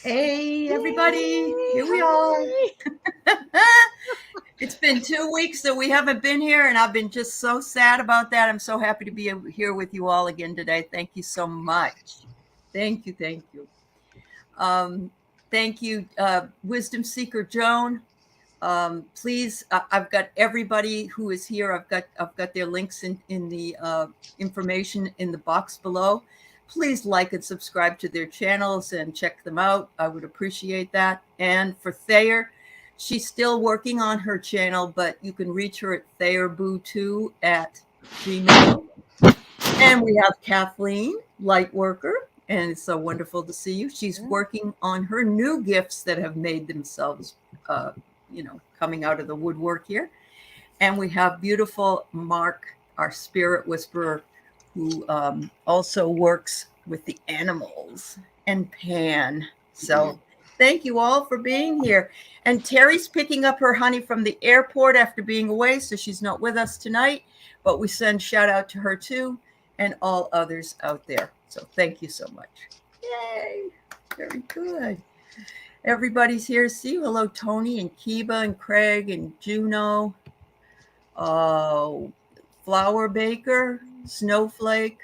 Hey, everybody. Here we are. It's been 2 weeks that we haven't been here, and I've been just so sad about that. I'm so happy to be here with you all again today. Thank you so much. Thank you. Thank you, Wisdom Seeker Joan. Please, I've got everybody who is here. I've got their links in the information in the box below. Please like and subscribe to their channels and check them out. I would appreciate that. And for Thayer, she's still working on her channel, but you can reach her at ThayerBoo2 at Gmail. And we have Kathleen, Lightworker, and it's so wonderful to see you. She's working on her new gifts that have made themselves, coming out of the woodwork here. And we have beautiful Mark, our spirit whisperer, who also works with the animals, and Pan. So thank you all for being here. And Terry's picking up her honey from the airport after being away, so she's not with us tonight, but we send shout out to her too, and all others out there. So thank you so much. Yay, very good. Everybody's here to see you. Hello, Tony and Kiba and Craig and Juno. Flower Baker, Snowflake.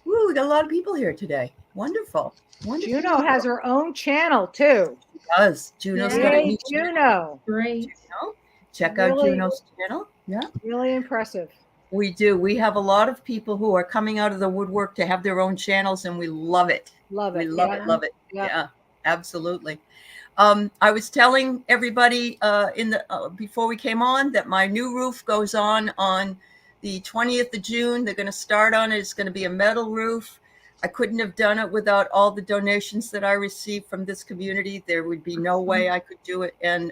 Woo, we got a lot of people here today. Wonderful. Juno has her own channel too. She does. Juno's got a new Juno. Great. Juno. Check out Juno's channel. Yeah. Really impressive. We do. We have a lot of people who are coming out of the woodwork to have their own channels, and we love it. Love it. We love it. Yeah, absolutely. I was telling everybody before we came on that my new roof goes on the 20th of June. They're going to start on it. It's going to be a metal roof. I couldn't have done it without all the donations that I received from this community. There would be no way I could do it. And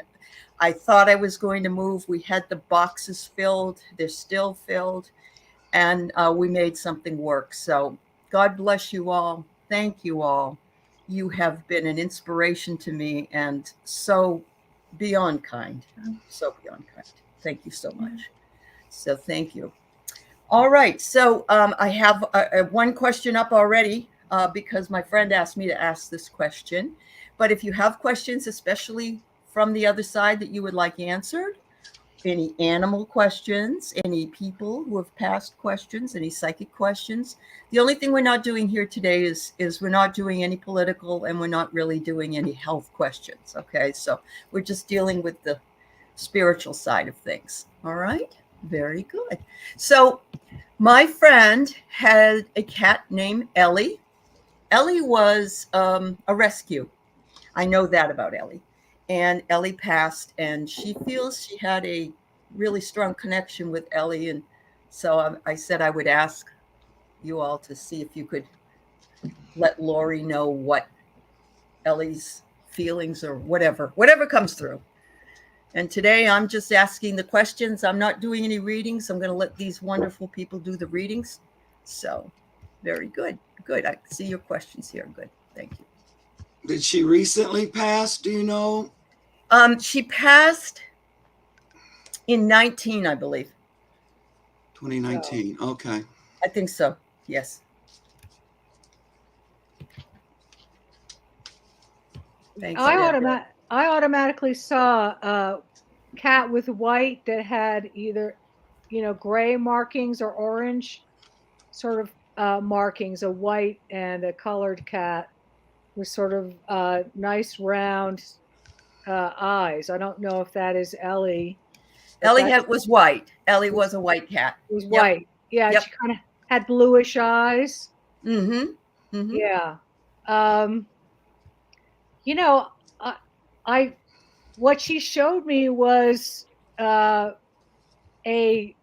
I thought I was going to move. We had the boxes filled. They're still filled. And we made something work. So God bless you all. Thank you all. You have been an inspiration to me and so beyond kind. So beyond kind. Thank you so much. So thank you. All right. So I have one question up already because my friend asked me to ask this question. But if you have questions, especially from the other side that you would like answered, any animal questions, any people who have passed questions, any psychic questions. The only thing we're not doing here today is we're not doing any political, and we're not really doing any health questions. Okay. So we're just dealing with the spiritual side of things. All right. Very good. So my friend had a cat named Ellie. Ellie was a rescue. I know that about Ellie. And Ellie passed, and she feels she had a really strong connection with Ellie. And so I said I would ask you all to see if you could let Lori know what Ellie's feelings or whatever comes through. And today I'm just asking the questions. I'm not doing any readings. I'm going to let these wonderful people do the readings. So very good. Good. I see your questions here. Good. Thank you. Did she recently pass? Do you know? She passed in 19, I believe. 2019. Okay. I think so. Yes. Thanks. I automatically saw a cat with white that had either, gray markings or orange sort of markings, a white and a colored cat with sort of nice round eyes. I don't know if that is Ellie. Ellie was white. Ellie was a white cat. It was white. Yeah. Yep. She kind of had bluish eyes. Mm-hmm. Mm-hmm. Yeah. What she showed me was having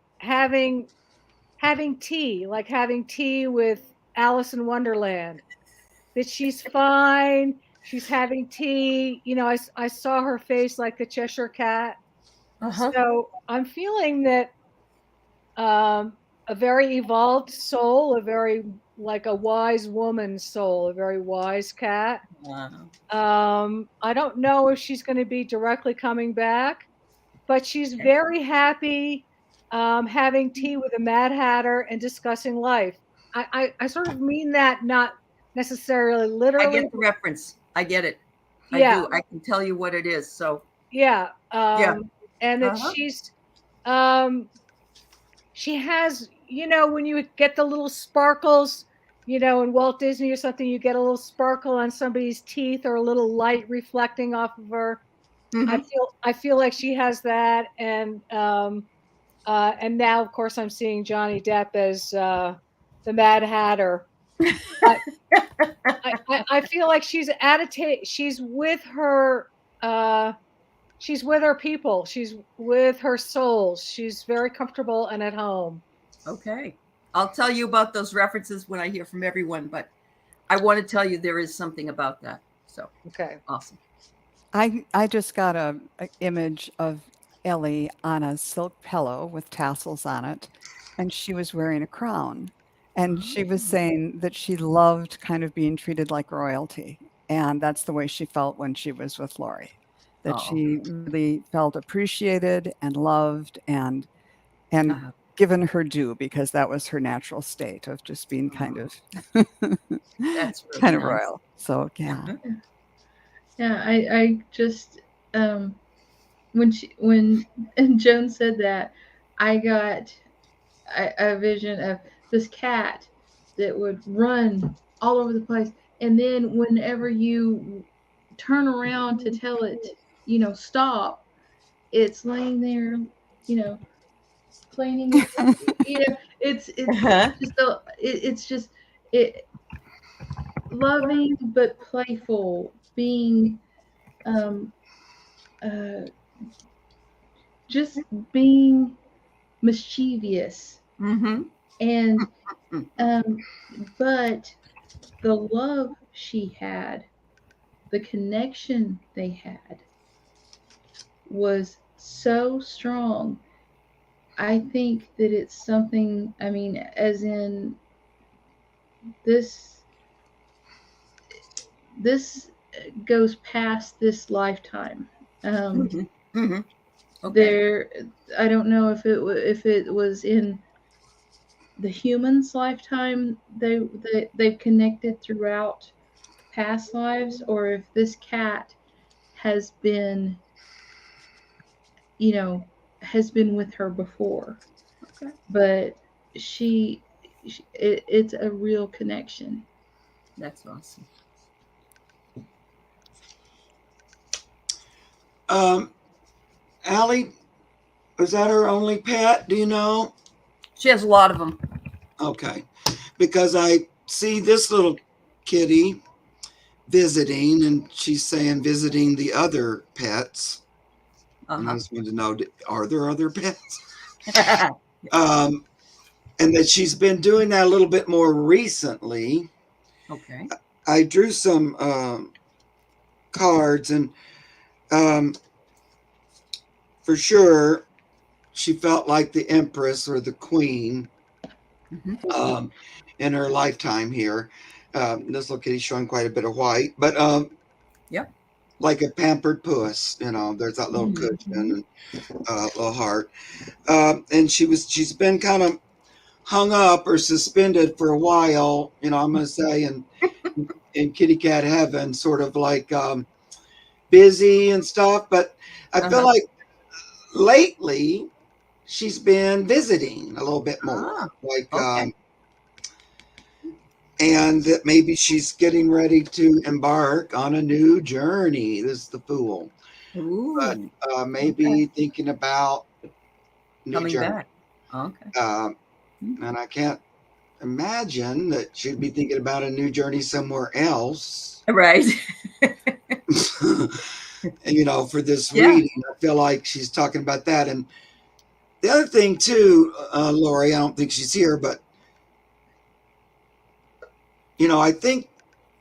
tea with Alice in Wonderland. That she's fine. She's having tea. I saw her face like the Cheshire Cat. Uh-huh. So I'm feeling that a very evolved soul, like a wise woman's soul, a very wise cat. Wow. I don't know if she's going to be directly coming back, but she's very happy having tea with a Mad Hatter and discussing life. I sort of mean that not necessarily literally. I get the reference. I get it. I Yeah. do. I can tell you what it is. So Yeah. yeah. And that Uh-huh. she has, when you get the little sparkles, in Walt Disney or something, you get a little sparkle on somebody's teeth or a little light reflecting off of her. Mhm. I feel like she has that, and now of course I'm seeing Johnny Depp as the Mad Hatter. I, I feel like she's she's with her she's with her people. She's with her souls. She's very comfortable and at home. Okay. I'll tell you about those references when I hear from everyone, but I want to tell you there is something about that. So Okay. awesome. I just got a image of Ellie on a silk pillow with tassels on it, and she was wearing a crown. And she was saying that she loved kind of being treated like royalty. And that's the way she felt when she was with Lori, that Oh. she really felt appreciated and loved and Uh-huh. given her due because that was her natural state of just being kind of That's really kind of nice. royal. So yeah. Yeah, I just when Joan said that, I got a vision of this cat that would run all over the place, and then whenever you turn around to tell it, stop, it's laying there, you know, cleaning its, it's Uh-huh. just it's just it loving but playful, being um uh just being mischievous, Mm-hmm. and um but the love she had, the connection they had was so strong. I think that it's something, I mean, as in this this goes past this lifetime. Mm-hmm. Mm-hmm. Okay. There, I don't know if it was in the human's lifetime they've connected throughout past lives, or if this cat has been, you know, has been with her before. Okay. But it's a real connection. That's awesome. Allie, was that her only pet? Do you know? She has a lot of them. Okay. Because I see this little kitty visiting, and she's saying visiting the other pets. And I just wanted to know, are there other pets? And that she's been doing that a little bit more recently. Okay. I drew some cards, and for sure, she felt like the empress or the queen Mm-hmm. in her lifetime here. This little kitty's showing quite a bit of white, but Yep. like a pampered puss, there's that little Mhm. cushion and little heart. And she's been kind of hung up or suspended for a while, I'm going to say, in kitty cat heaven, sort of like busy and stuff. But I feel like lately she's been visiting a little bit more, like, Okay. and that maybe she's getting ready to embark on a new journey. This is the Fool, but Ooh. maybe thinking about new Coming journey. back. Okay. And I can't imagine that she'd be thinking about a new journey somewhere else. Right. And, for this Yeah. reading, I feel like she's talking about that. And the other thing too, Lori, I don't think she's here, but I think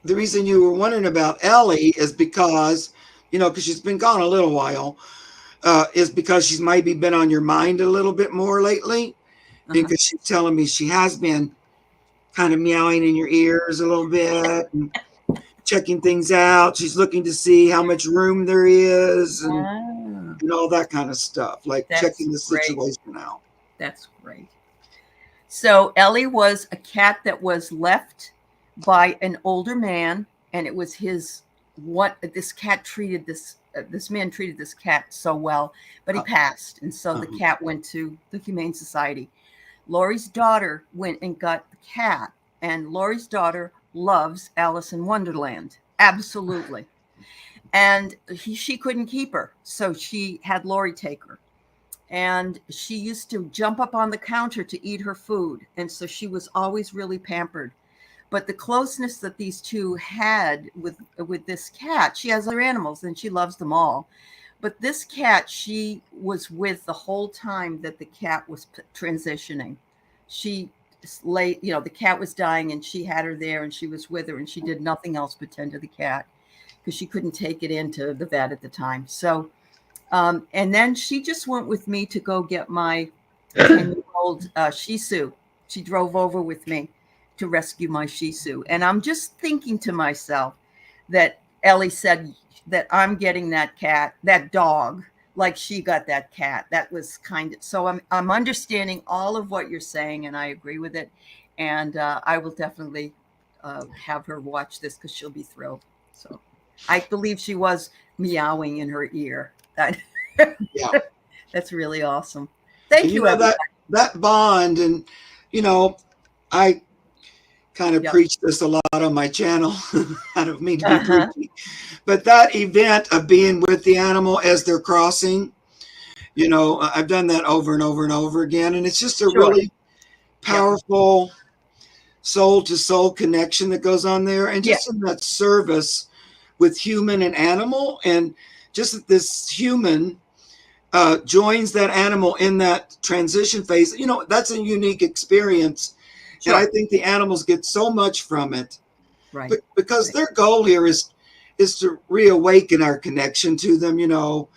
the reason you were wondering about Ellie is because, because she's been gone a little while, is because she's maybe been on your mind a little bit more lately, because she's telling me she has been kind of meowing in your ears a little bit and checking things out. She's looking to see how much room there is and all that kind of stuff, like checking the situation out. That's great. So Ellie was a cat that was left by an older man, and it was his what this cat treated this man treated this cat so well, but he passed, and so the cat went to the Humane Society. Lori's daughter went and got the cat, and Lori's daughter loves Alice in Wonderland, absolutely. And she couldn't keep her, so she had Lori take her. And she used to jump up on the counter to eat her food, and so she was always really pampered. But the closeness that these two had with this cat, she has other animals and she loves them all. But this cat, she was with the whole time that the cat was transitioning. She lay, the cat was dying and she had her there and she was with her, and she did nothing else but tend to the cat because she couldn't take it into the vet at the time. So, and then she just went with me to go get my 10-year-old Shih Tzu. She drove over with me to rescue my Shih Tzu. And I'm just thinking to myself that Ellie said that I'm getting that cat, that dog, like she got that cat. That was kind of, so I'm understanding all of what you're saying, and I agree with it. And I will definitely have her watch this because she'll be thrilled. So I believe she was meowing in her ear. Yeah. That's really awesome. Thank you, that bond. And, I kind of preach this a lot on my channel. I don't mean to be preachy, but that event of being with the animal as they're crossing, I've done that over and over and over again. And it's just a really powerful soul to soul connection that goes on there. And just in that service with human and animal, and just that this human joins that animal in that transition phase, that's a unique experience. Sure. And I think the animals get so much from it, right? Because their goal here is to reawaken our connection to them,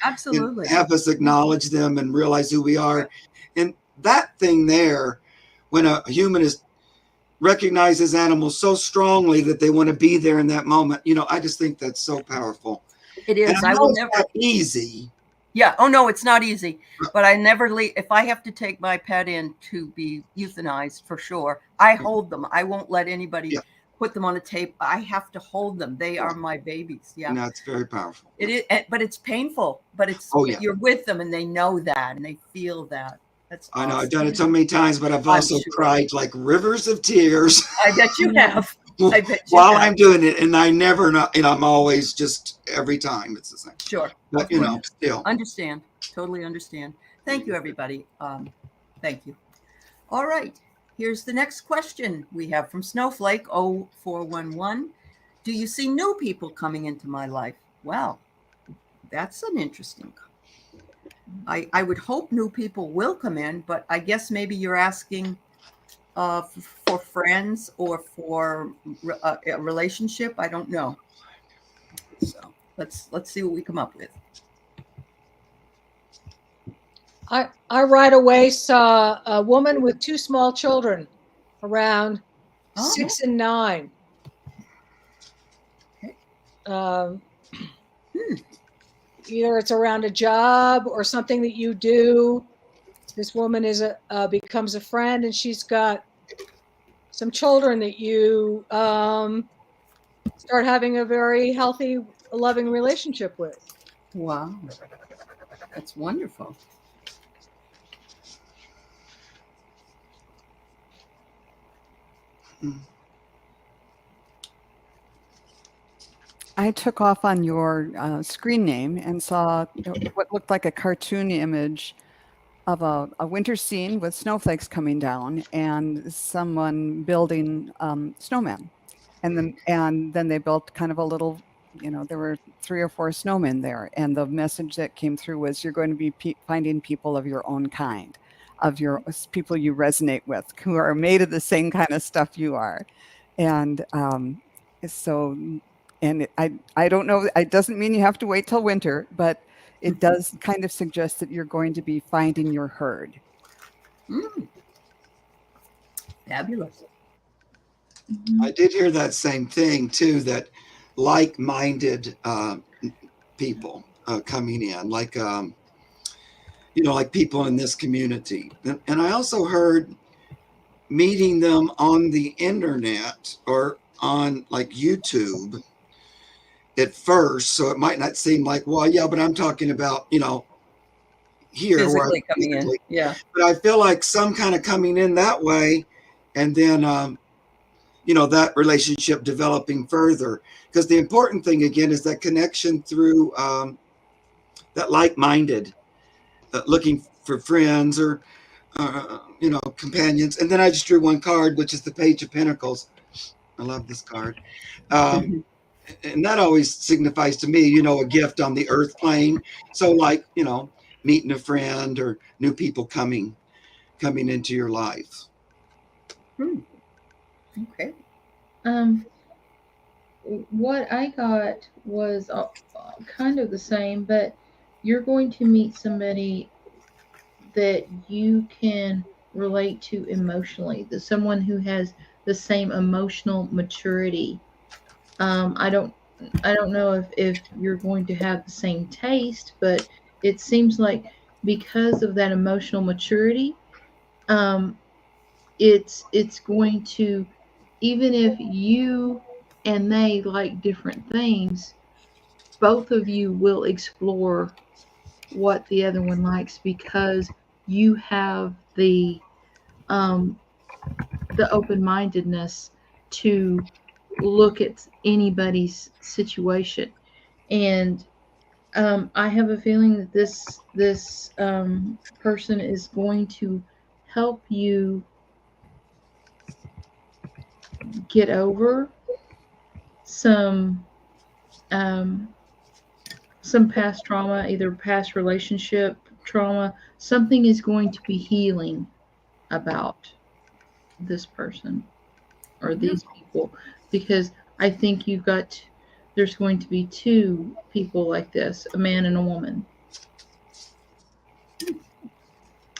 absolutely, and have us acknowledge them and realize who we are. And that thing there, when a human recognizes animals so strongly that they want to be there in that moment, I just think that's so powerful. It is. And I will never easy. Yeah. Oh no, it's not easy. But I never leave. If I have to take my pet in to be euthanized, for sure, I hold them. I won't let anybody put them on a tape. I have to hold them. They are my babies. Yeah. No, it's very powerful. It is, but it's painful. But it's you're with them, and they know that, and they feel that. That's awesome. I know. I've done it so many times, but I've also cried like rivers of tears. I bet you have. I bet you while have. I'm doing it, and I never know. I'm always just every time it's the same. Sure. But still understand. Totally understand. Thank you, everybody. Thank you. All right. Here's the next question we have from Snowflake 0411. Do you see new people coming into my life? Well, that's an interesting. I would hope new people will come in, but I guess maybe you're asking for friends or for a relationship. I don't know. So let's see what we come up with. I right away saw a woman with 2 small children, around 6 and 9. Okay. Either it's around a job or something that you do. This woman becomes a friend, and she's got some children that you start having a very healthy, loving relationship with. Wow, that's wonderful. I took off on your screen name and saw what looked like a cartoon image of a winter scene with snowflakes coming down and someone building snowmen. And then they built kind of a little, there were 3 or 4 snowmen there. And the message that came through was you're going to be finding people of your own kind, of your people you resonate with, who are made of the same kind of stuff you are. And and I don't know, it doesn't mean you have to wait till winter, but it does kind of suggest that you're going to be finding your herd. Fabulous. I did hear that same thing too, that like-minded people coming in, like people in this community. And I also heard meeting them on the internet or on like YouTube. at first. So it might not seem like, well, yeah, but I'm talking about, here where I'm Physically coming in. physically. Yeah. But I feel like some kind of coming in that way, and then that relationship developing further. Because the important thing again is that connection through that like-minded, looking for friends or companions. And then I just drew one card, which is the Page of Pentacles. I love this card. And that always signifies to me, a gift on the earth plane. So like, meeting a friend or new people coming into your life. Okay. What I got was kind of the same, but you're going to meet somebody that you can relate to emotionally, someone who has the same emotional maturity. I don't know if you're going to have the same taste, but it seems like because of that emotional maturity, it's going to, even if you and they like different things, both of you will explore what the other one likes because you have um, the open-mindedness to look at anybody's situation. And I have a feeling that this person is going to help you get over some um, some past trauma, either past relationship trauma. Something is going to be healing about this person or these people, because I think there's going to be two people like this, a man and a woman.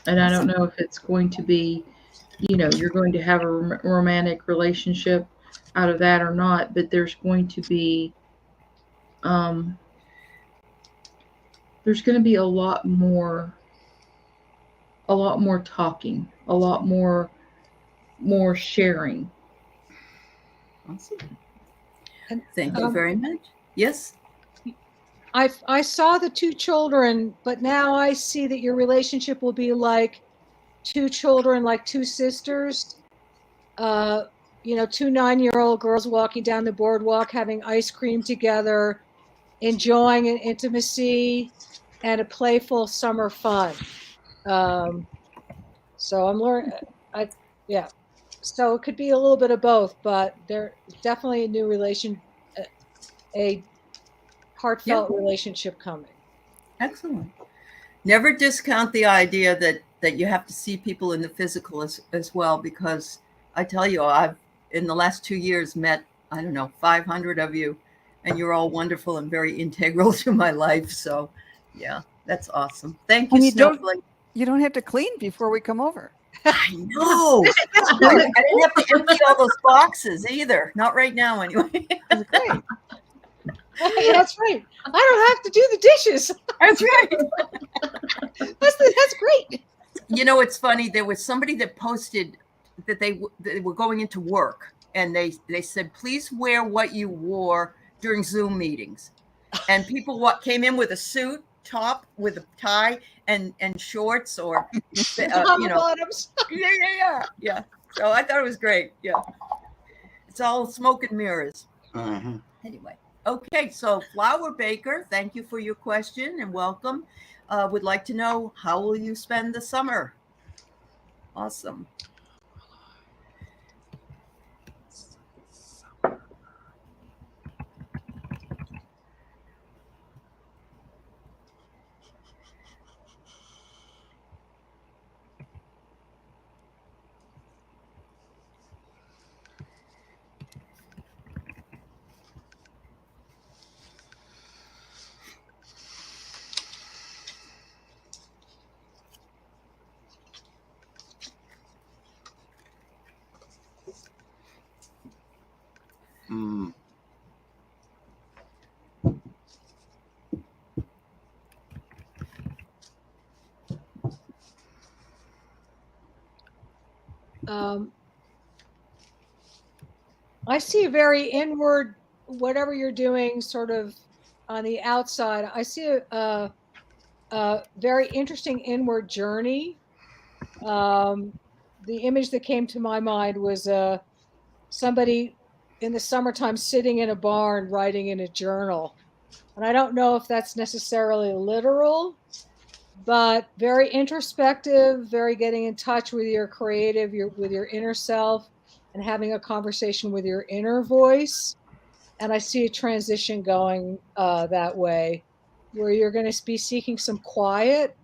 And I don't know if it's going to be, you're going to have a romantic relationship out of that or not, but there's going to be a lot more talking, a lot more sharing. Awesome. Thank you very much. Yes. I saw the two children, but now I see that your relationship will be like two children, like two sisters. Two 9-year-old girls walking down the boardwalk, having ice cream together, enjoying an intimacy and a playful summer fun. So I'm learning. Yeah. So it could be a little bit of both, but there's definitely a new a heartfelt relationship coming. Excellent. Never discount the idea that you have to see people in the physical as well, because I tell you, I've in the last 2 years met, 500 of you, and you're all wonderful and very integral to my life. So yeah, that's awesome. Thank you, And Snowflake. you don't have to clean before we come over. I know. I didn't have to empty all those boxes either. Not right now, anyway. That's great. That's right. I don't have to do the dishes. That's right. That's great. It's funny. There was somebody that posted that they were going into work, and they said, please wear what you wore during Zoom meetings. And people came in with a suit top with a tie and shorts or bottoms. Yeah. So I thought it was great. Yeah. It's all smoke and mirrors. Uh-huh. Anyway. Okay, so Flower Baker, thank you for your question and welcome. Would like to know, how will you spend the summer? Awesome. Mm. I see a very inward whatever you're doing sort of on the outside, I see a very interesting inward journey. The image that came to my mind was somebody in the summertime sitting in a barn writing in a journal. And I don't know if that's necessarily literal, but very introspective, very getting in touch with your creative, with your inner self, and having a conversation with your inner voice. And I see a transition going that way, where you're going to be seeking some quiet,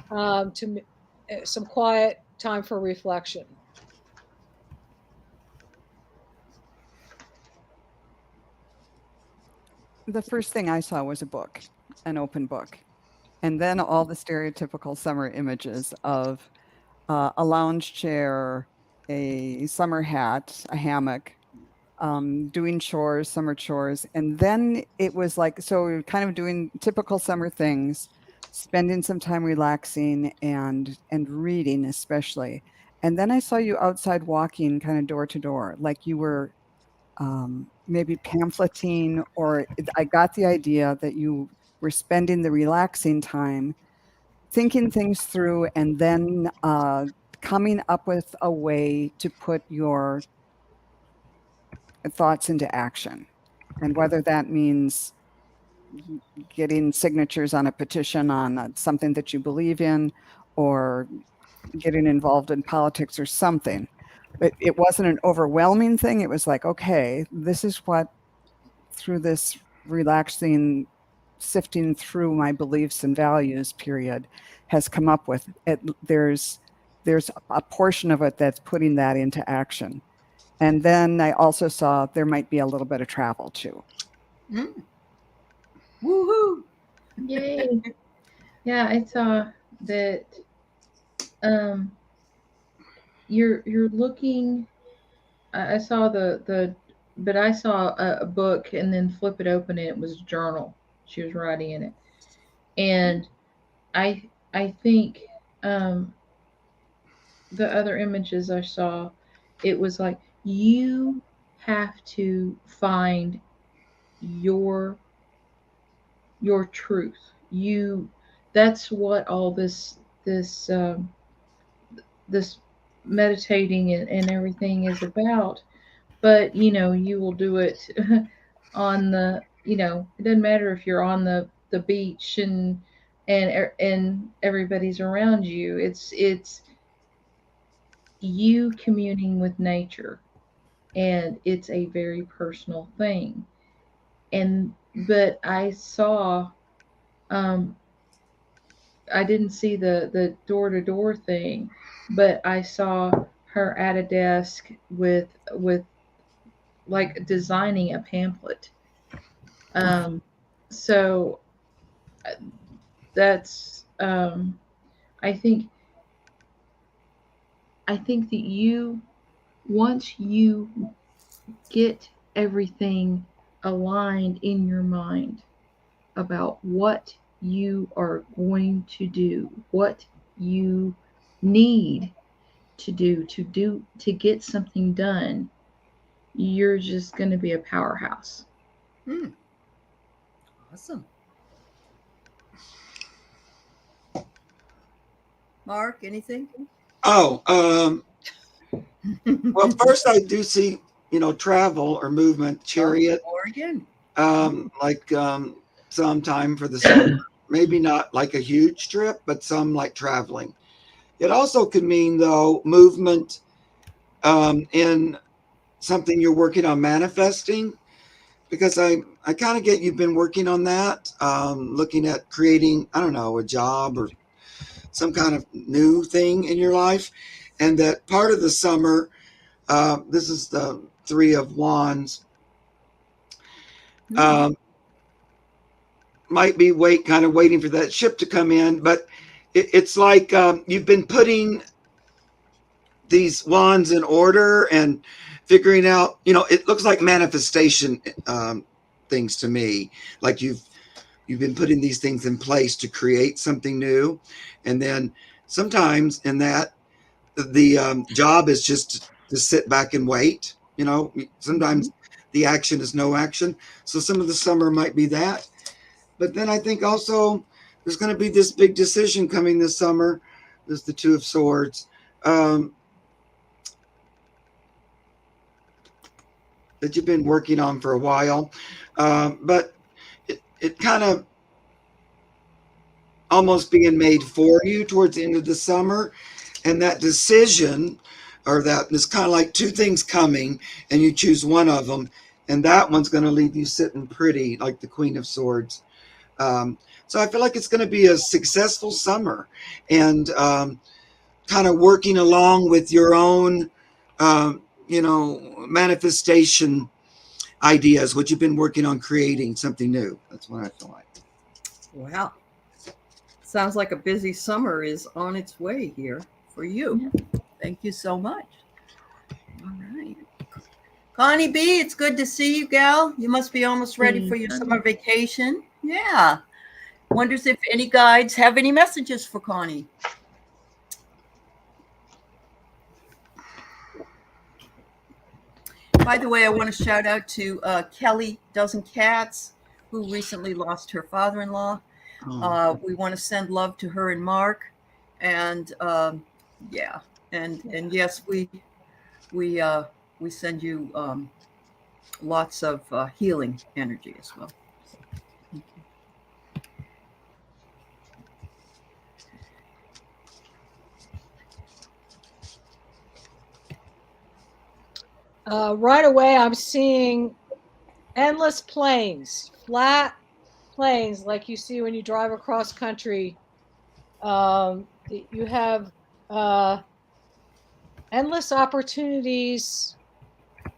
some quiet time for reflection. The first thing I saw was a book, an open book. And then all the stereotypical summer images of a lounge chair, a summer hat, a hammock, doing chores, summer chores. And then it was like, so kind of doing typical summer things, spending some time relaxing and reading especially. And then I saw you outside walking kind of door to door, like you were maybe pamphleting, or I got the idea that you were spending the relaxing time thinking things through and then coming up with a way to put your thoughts into action. And whether that means getting signatures on a petition on something that you believe in, or getting involved in politics or something. But it wasn't an overwhelming thing. It was like, okay, this is what, through this relaxing, sifting through my beliefs and values period, has come up with. There's a portion of it that's putting that into action. And then I also saw there might be a little bit of travel too. Mm. Woohoo! Yay! Yeah, I saw that. You're looking. I saw but I saw a book and then flip it open and it was a journal. She was writing in it, and I think the other images I saw, it was like you have to find your truth. That's what all this this meditating and everything is about. But you will do it on the, it doesn't matter if you're on the beach and everybody's around you. It's you communing with nature, and it's a very personal thing. But I saw, I didn't see the door to door thing, but I saw her at a desk with like designing a pamphlet. So that's I think that once you get everything aligned in your mind about what you are going to do, what you need to do to get something done, you're just going to be a powerhouse. Awesome. Mark, anything? Oh, well, first I do see, travel or movement, chariot, Oregon. like some time for the summer. Maybe not like a huge trip, but some like traveling. It also could mean, though, movement in something you're working on manifesting, because I kind of get you've been working on that, looking at creating, I don't know, a job or some kind of new thing in your life. And that part of the summer, this is the Three of Wands, might be waiting for that ship to come in, but it's like you've been putting these wands in order and figuring out, it looks like manifestation things to me, like you've been putting these things in place to create something new. And then sometimes in that, the job is just to sit back and wait. Sometimes the action is no action. So some of the summer might be that. But then I think also there's going to be this big decision coming this summer. There's the Two of Swords. That you've been working on for a while. But it kind of almost being made for you towards the end of the summer. And that decision, or that is kind of like two things coming, and you choose one of them. And that one's going to leave you sitting pretty, like the Queen of Swords. So I feel like it's going to be a successful summer, and kind of working along with your own, manifestation ideas, what you've been working on creating something new. That's what I feel like. Wow. Sounds like a busy summer is on its way here for you. Thank you so much. All right. Connie B, it's good to see you, gal. You must be almost ready for your summer vacation. Yeah. Wonders if any guides have any messages for Connie. By the way, I want to shout out to Kelly Dozen Cats, who recently lost her father-in-law. We want to send love to her and Mark, and yeah, and yes, we send you lots of healing energy as well. Thank you. Right away, I'm seeing endless plains, flat plains like you see when you drive across country. You have endless opportunities,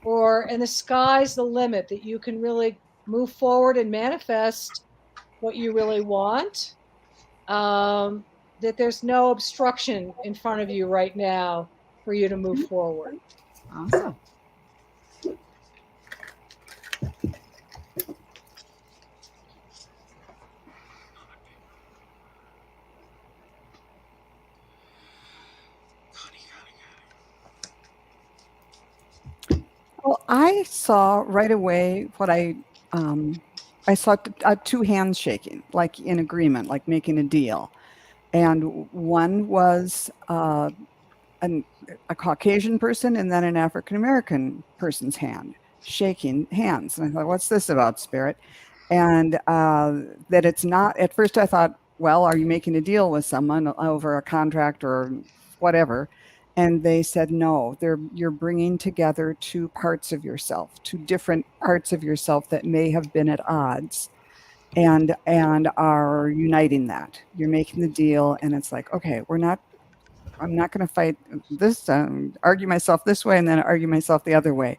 and the sky's the limit, that you can really move forward and manifest what you really want. That there's no obstruction in front of you right now for you to move forward. Awesome. Well, I saw right away what I saw two hands shaking, like in agreement, like making a deal. And one was a Caucasian person, and then an African-American person's hand, shaking hands. And I thought, what's this about, Spirit? And that it's not, at first I thought, well, are you making a deal with someone over a contract or whatever? And they said, no, you're bringing together two parts of yourself, two different parts of yourself that may have been at odds, and are uniting that. You're making the deal, and it's like, okay, I'm not going to fight this, argue myself this way and then argue myself the other way.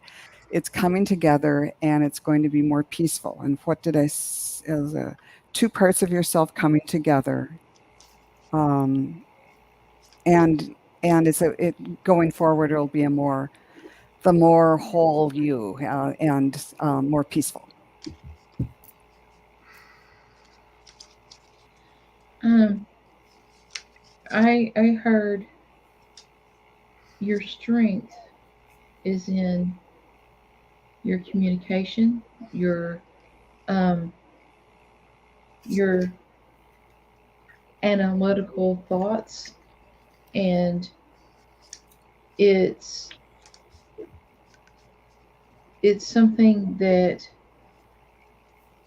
It's coming together, and it's going to be more peaceful. And what did I, as two parts of yourself coming together, and it going forward, it'll be the more whole you, and more peaceful. I heard your strength is in your communication, your analytical thoughts, and it's something that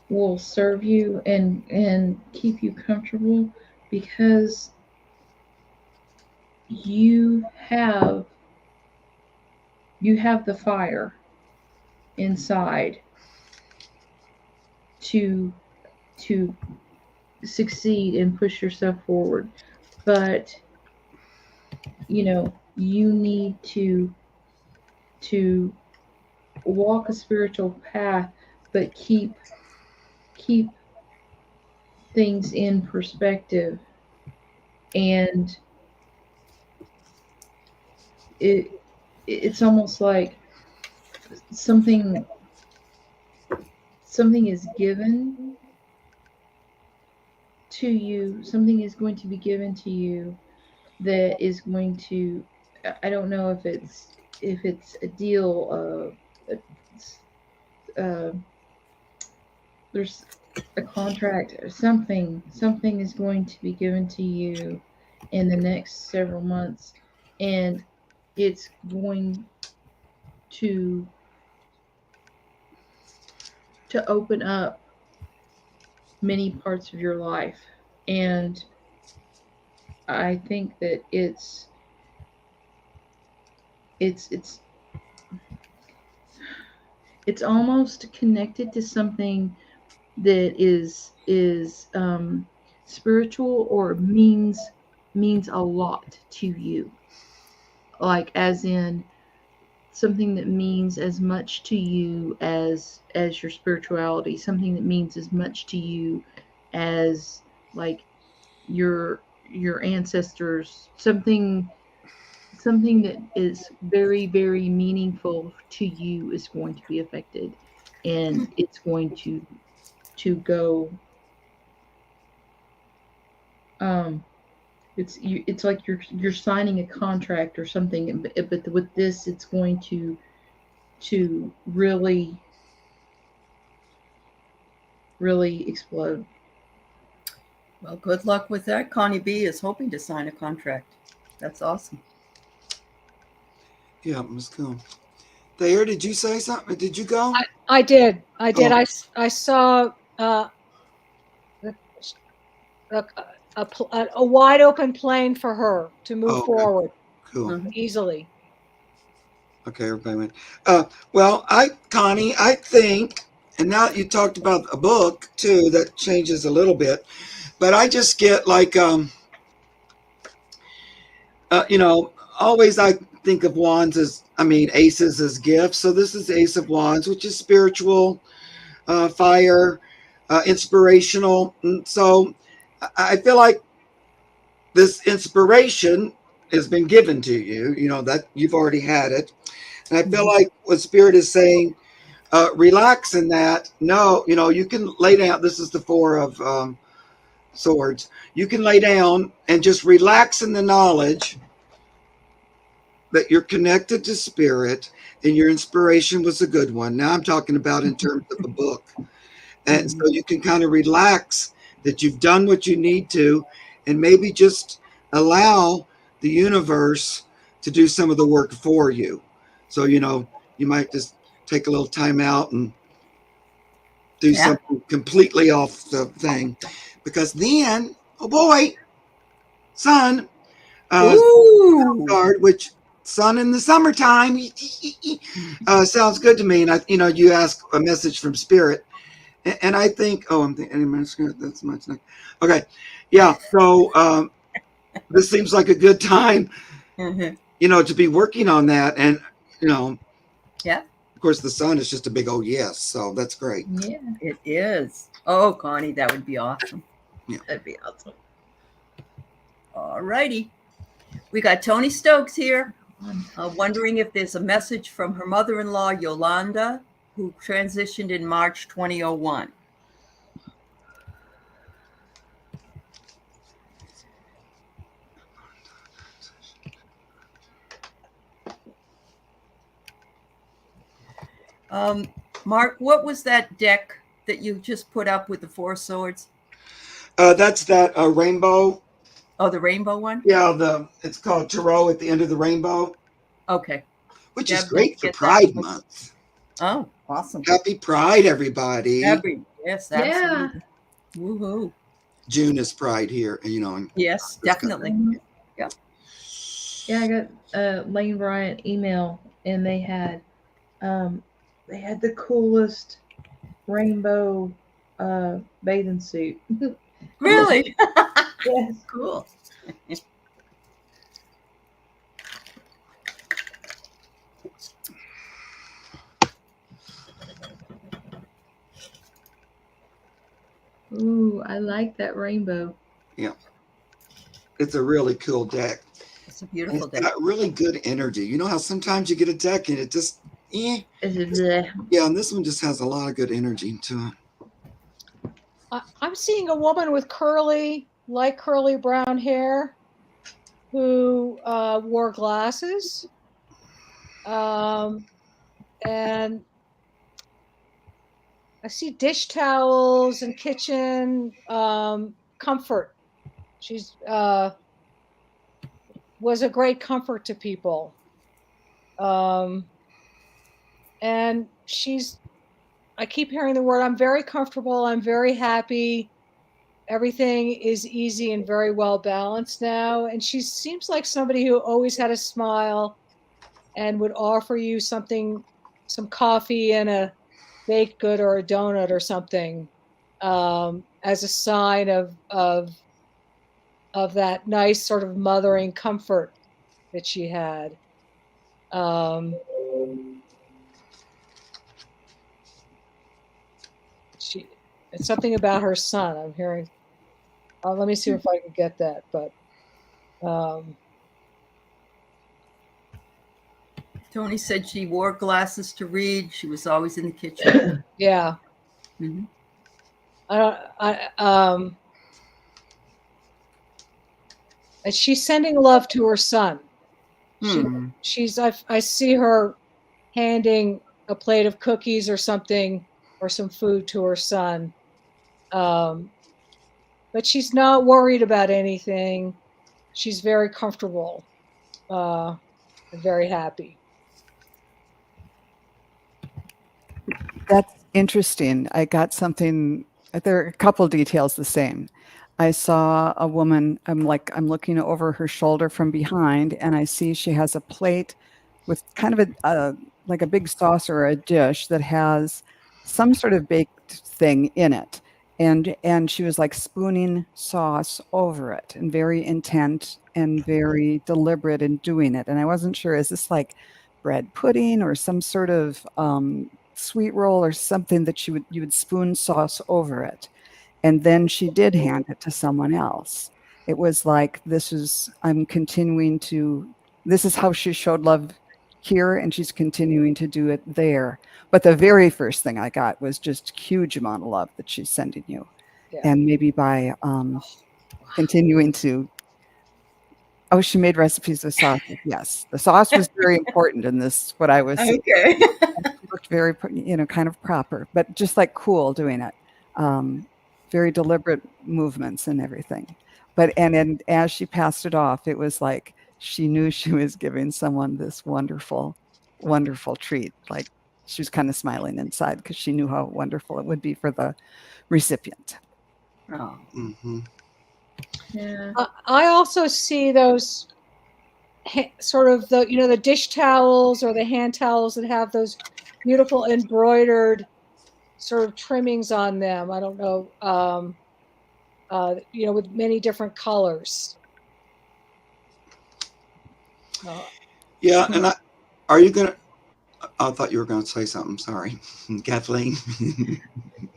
will serve you and keep you comfortable, because you have the fire inside to succeed and push yourself forward. But you need to walk a spiritual path, but keep things in perspective. And it's almost like something is given to you, something is going to be given to you that is going to, I don't know if it's a deal, there's a contract or something. Something is going to be given to you in the next several months, and it's going to open up many parts of your life. And I think that it's almost connected to something that is spiritual, or means a lot to you, like as in something that means as much to you as your spirituality, something that means as much to you as like your ancestors, something that is very, very meaningful to you is going to be affected, and it's going to go. um it's like you're signing a contract or something, but with this it's going to really, really explode. Well, good luck with that. Connie B is hoping to sign a contract. That's awesome. Yeah, let's go. Thayer, did you say something? Did you go? I did. I did. Oh. I saw a wide open plane for her to move Oh, okay. forward Cool. Mhm. easily. Okay, everybody went. Well, Connie, I think, and now that you talked about a book too, that changes a little bit. But I just get like, always I think of wands as, aces as gifts. So this is Ace of Wands, which is spiritual, fire, inspirational. And so I feel like this inspiration has been given to you, that you've already had it. And I feel like what Spirit is saying, relax in that. No, you can lay down. This is the Four of Swords. You can lay down and just relax in the knowledge that you're connected to Spirit and your inspiration was a good one. Now I'm talking about in terms of a book. And so you can kind of relax that you've done what you need to, and maybe just allow the universe to do some of the work for you. So, you might just take a little time out and do something completely off the thing. Because then, oh boy, sun, card, which sun in the summertime sounds good to me. And you ask a message from Spirit. And I think, I'm thinking, that's much. Okay. Yeah. So this seems like a good time, to be working on that. And, Yeah. Of course, the sun is just a big old yes. So that's great. Yeah, It is. Oh, Connie, that would be awesome. Yeah. that'd be awesome. All righty. We got Tony Stokes here, wondering if there's a message from her mother-in-law, Yolanda, who transitioned in March 2001. Mark, what was that deck that you just put up with the Four Swords? That's that rainbow. Oh, the rainbow one? Yeah, it's called Tarot at the end of the rainbow. Okay. Which Deb, is great for get that? Pride Month. Oh, awesome. Happy Pride, everybody. Yes, Yeah. absolutely. Woohoo. June is Pride here, and Yes, definitely. Yeah. Yeah, I got Lane Bryant email, and they had the coolest rainbow bathing suit. Really? Yes. Cool. Ooh, I like that rainbow. Yeah. It's a really cool deck. It's a beautiful It's deck. got really good energy. You know how sometimes you get a deck and it just, Is it bleh? Yeah, and this one just has a lot of good energy to it. I'm seeing a woman with light curly brown hair who wore glasses. And I see dish towels and kitchen comfort. She's was a great comfort to people. And I keep hearing the word, I'm very comfortable, I'm very happy. Everything is easy and very well balanced now. And she seems like somebody who always had a smile and would offer you something, some coffee and a baked good or a donut or something, as a sign of that nice sort of mothering comfort that she had. It's something about her son. I'm hearing. Let me see if I can get that. But Tony said she wore glasses to read. She was always in the kitchen. yeah, Mhm. And she's sending love to her son. Hmm. I see her handing a plate of cookies or something or some food to her son. But she's not worried about anything. She's very comfortable, and very happy. That's interesting. I got something. There are a couple details the same. I saw a woman. I'm looking over her shoulder from behind, and I see she has a plate with kind of like a big saucer or a dish that has some sort of baked thing in it, and she was like spooning sauce over it, and very intent and very deliberate in doing it. And I wasn't sure, is this like bread pudding or some sort of sweet roll or something that you would spoon sauce over it? And then she did hand it to someone else. It was like, this is how she showed love here, and she's continuing to do it there. But the very first thing I got was just huge amount of love that she's sending you. Yeah. And maybe by continuing to, oh, she made recipes with sauce. Yes, the sauce was very important in this, what I was seeing. Okay. Looked very, kind of proper, but just like cool doing it. Very deliberate movements and everything. But and as she passed it off, it was like she knew she was giving someone this wonderful, wonderful treat. Like she was kind of smiling inside because she knew how wonderful it would be for the recipient. Oh. Mm-hmm. Yeah. I also see those sort of the dish towels or the hand towels that have those beautiful embroidered sort of trimmings on them. I don't know, with many different colors. Yeah, and are you gonna? I thought you were going to say something. Sorry, Kathleen.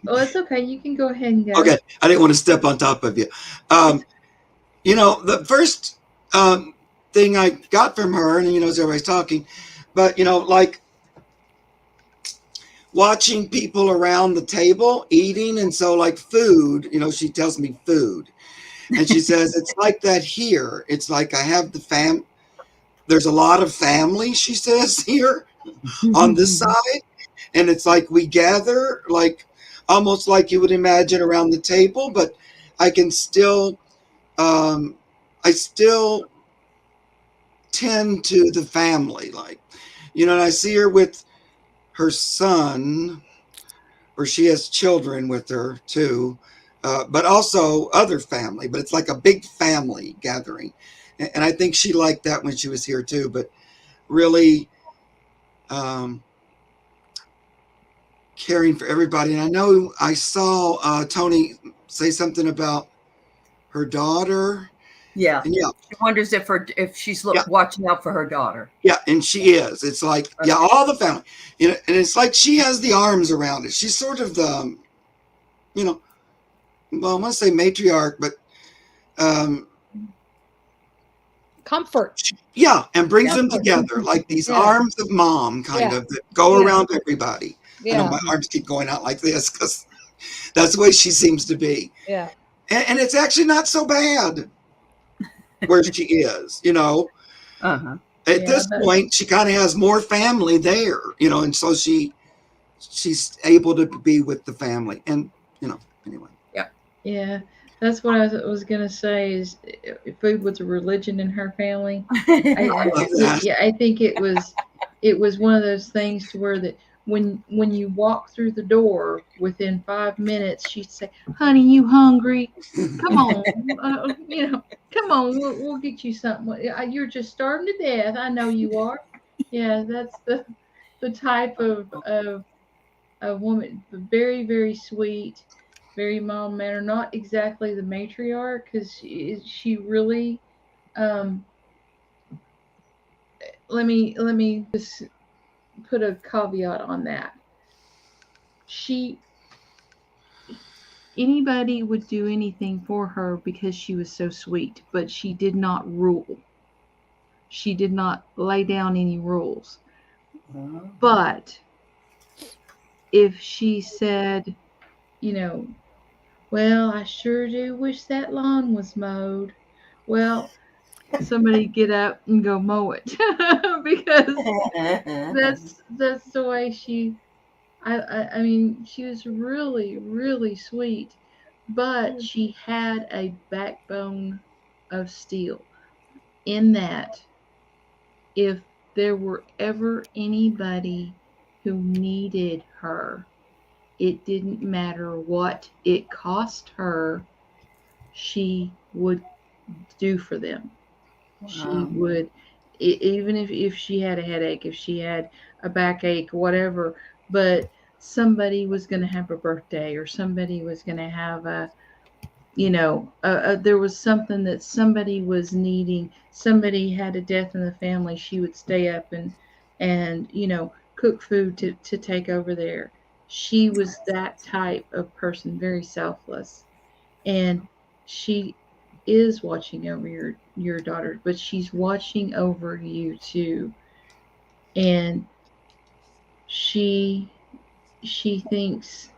Oh, it's okay. You can go ahead and go. Okay, I didn't want to step on top of you. The first thing I got from her, and as everybody's talking, but like watching people around the table eating, and so like food, she tells me food, and she says it's like that here. It's like I have the there's a lot of family, she says, here on this side, and it's like we gather like almost like you would imagine around the table, but I can still I still tend to the family, like, and I see her with her son, or she has children with her too, but also other family, but it's like a big family gathering. And I think she liked that when she was here too, but really caring for everybody. And I know I saw Tony say something about her daughter. Yeah. And yeah. She wonders if she's watching out for her daughter. Yeah, and she is. It's like, all the family. And it's like she has the arms around it. She's sort of the, well, I want to say matriarch, but comfort. And brings them together like these arms of mom kind of that go around everybody. Yeah. I know my arms keep going out like this because that's the way she seems to be. Yeah. And it's actually not so bad where she is, Uh-huh. At this point, she kind of has more family there, and so she she's able to be with the family. And anyway. Yeah, that's what I was gonna say. Is if food was a religion in her family. I love that. Yeah, I think it was one of those things to where that when you walk through the door within 5 minutes, she'd say, "Honey, you hungry? Come on, come on, we'll get you something. You're just starving to death. I know you are." Yeah, that's the type of woman. Very very sweet, very mild mannered. Not exactly the matriarch because she really. Um, let me just put a caveat on that. She Anybody would do anything for her because she was so sweet, but she did not rule. She did not lay down any rules. But if she said, you know, well, I sure do wish that lawn was mowed. Well, somebody get up and go mow it because that's the way she I mean, she was really, really sweet, but she had a backbone of steel in that if there were ever anybody who needed her, it didn't matter what it cost her, she would do for them. She would, even if she had a headache, if she had a backache, whatever, but somebody was going to have a birthday or somebody was going to have there was something that somebody was needing. Somebody had a death in the family. She would stay up and cook food to take over there. She was that type of person, very selfless. And she is watching over your daughter, but she's watching over you too. And she she thinks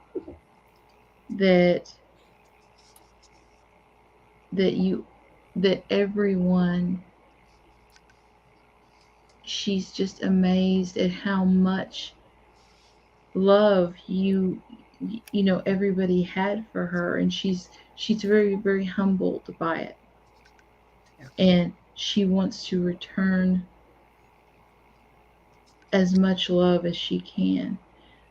that that you that everyone, she's just amazed at how much love everybody had for her, and she's very very humbled by it, and she wants to return as much love as she can.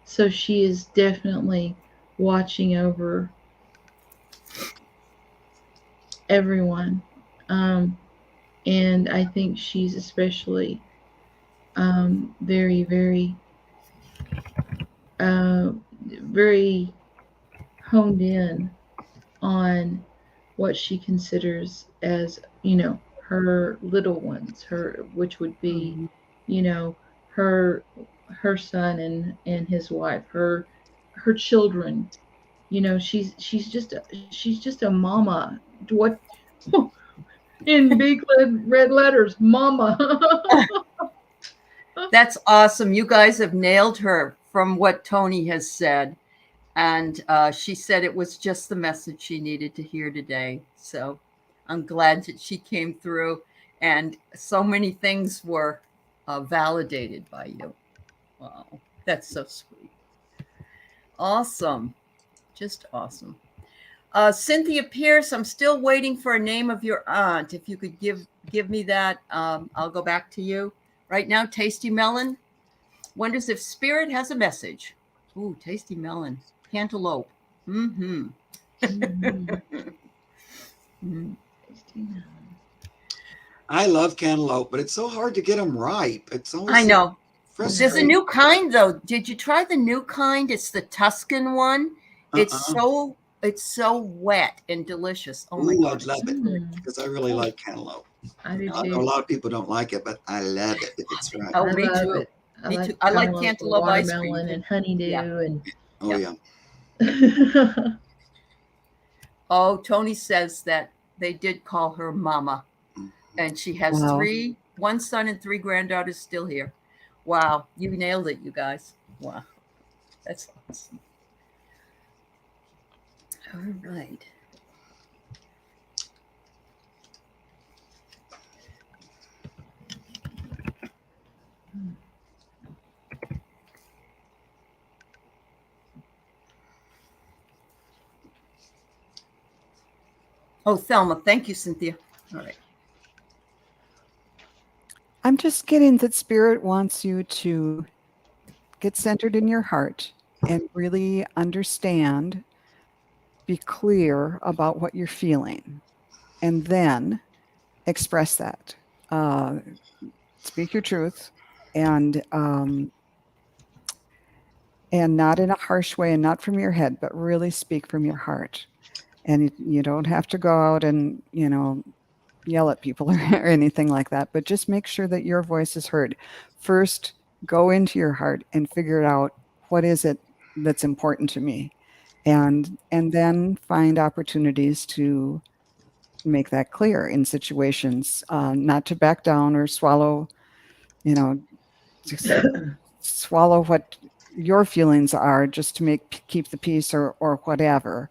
So she is definitely watching over everyone. Um, and I think she's especially very, very, uh, very honed in on what she considers as, her little ones, which would be, you know, her her son and his wife, her children. She's just a mama. What in big red letters, mama. That's awesome. You guys have nailed her from what Tony has said. And she said it was just the message she needed to hear today. So I'm glad that she came through and so many things were validated by you. Wow. That's so sweet. Awesome. Just awesome. Cynthia Pierce, I'm still waiting for a name of your aunt. If you could give me that, I'll go back to you. Right now, Tasty Melon wonders if Spirit has a message. Ooh, Tasty Melon. Cantaloupe. Mm-hmm. I love cantaloupe, but it's so hard to get them ripe. It's always I know. There's a new kind though. Did you try the new kind? It's the Tuscan one. It's so wet and delicious. Oh my God. I love it because I really like cantaloupe. I do I know too. a lot of people don't like it, but I love it if it's right. Oh, I me love too. it. Me too. I like cantaloupe ice cream. Watermelon and honeydew and Oh yeah. Oh, Tony says that they did call her Mama, and she has one son and 3 granddaughters still here. Wow, you nailed it, you guys. Wow, that's awesome. All right. Oh, Thelma. Thank you, Cynthia. All right. I'm just getting that Spirit wants you to get centered in your heart and really understand, be clear about what you're feeling, and then express that. Uh, Speak your truth, and not in a harsh way and not from your head, but really speak from your heart. And you don't have to go out and, yell at people or anything like that, but just make sure that your voice is heard. First, go into your heart and figure out what is it that's important to me, and then find opportunities to make that clear in situations, not to back down or swallow, you know, just swallow what your feelings are just to keep the peace or whatever.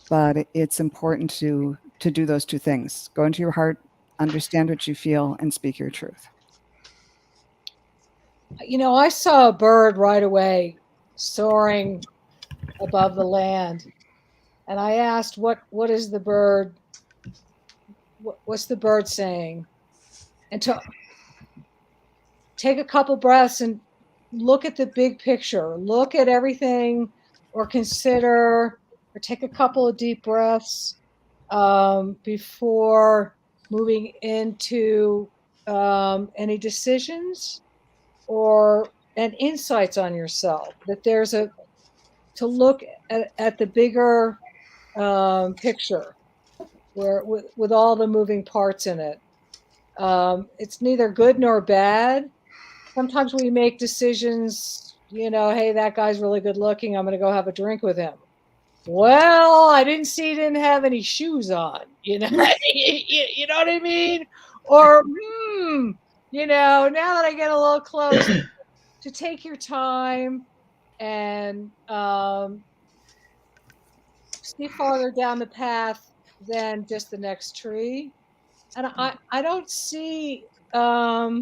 But it's important to do those two things: go into your heart, understand what you feel, and speak your truth. I saw a bird right away soaring above the land, and I asked, what is the bird? What's the bird saying? And to take a couple breaths and look at the big picture, look at everything, or consider, or take a couple of deep breaths before moving into any decisions and insights on yourself. That there's to look at the bigger picture, where with all the moving parts in it. It's neither good nor bad. Sometimes we make decisions, hey, that guy's really good looking, I'm going to go have a drink with him. Well, I didn't see he didn't have any shoes on, you know what I mean? Or, now that I get a little close, to take your time and see farther down the path than just the next tree. And I don't see, I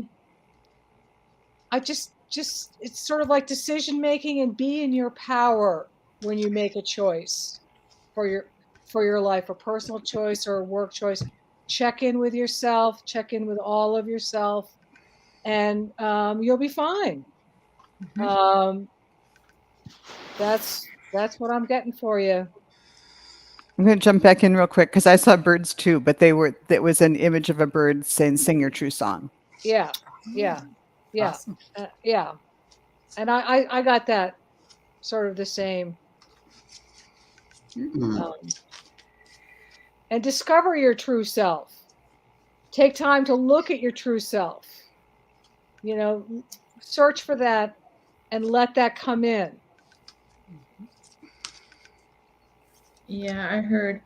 just it's sort of like decision making, and be in your power when you make a choice for your life, a personal choice or a work choice. Check in with yourself, check in with all of yourself, and you'll be fine. Um, that's what I'm getting for you. I'm going to jump back in real quick because I saw birds too, but that was an image of a bird saying, "Sing your true song." Yeah, yeah, yeah, Awesome. yeah. And I got that sort of the same. And discover your true self. Take time to look at your true self. Search for that and let that come in. Yeah, I heard,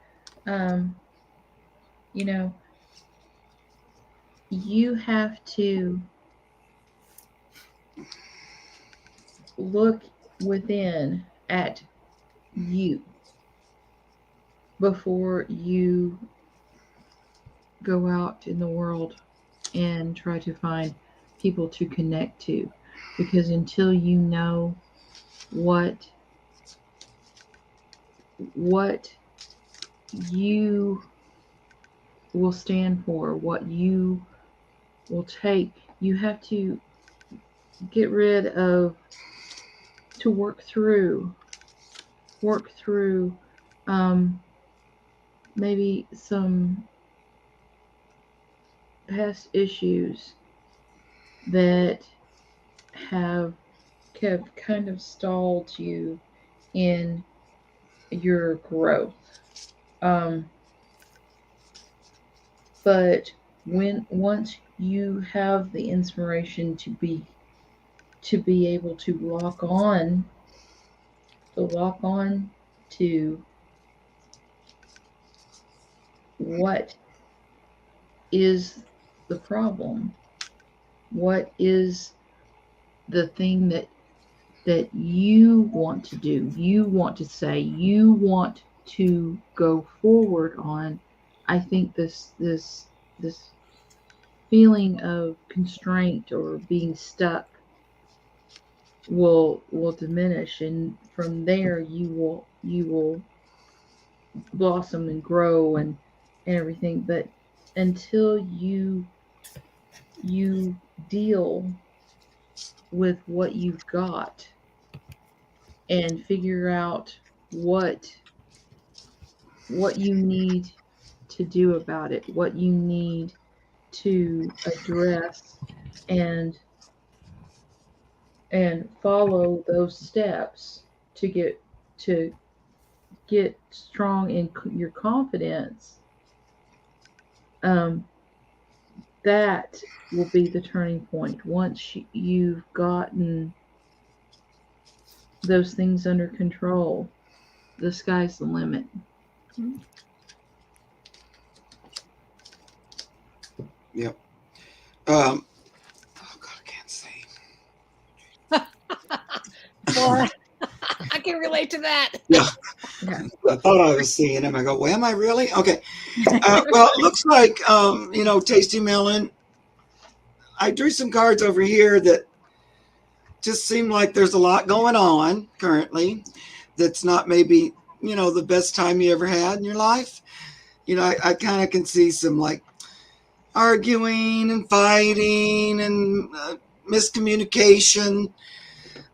you have to look within at you before you go out in the world and try to find people to connect to, because until you know what you will stand for, what you will take, you have to get rid of, to work through maybe some past issues that have kind of stalled you in your growth. But once you have the inspiration to be able to lock on to what is the problem, what is the thing that you want to do, you want to say, you want to go forward on, I think this feeling of constraint or being stuck will diminish, and from there you will blossom and grow and everything, but until you deal with what you've got and figure out what you need to do about it, what you need to address, and follow those steps to get strong in your confidence, um, that will be the turning point. Once you've gotten those things under control, the sky's the limit. Yep. Oh God, I can't see. Well, I can relate to that. Yeah. Yeah. I thought I was seeing him. I go, well, am I really? Okay. Well, it looks like, Tasty Melon. I drew some cards over here that just seem like there's a lot going on currently. That's not maybe, the best time you ever had in your life. I kind of can see some like arguing and fighting and miscommunication.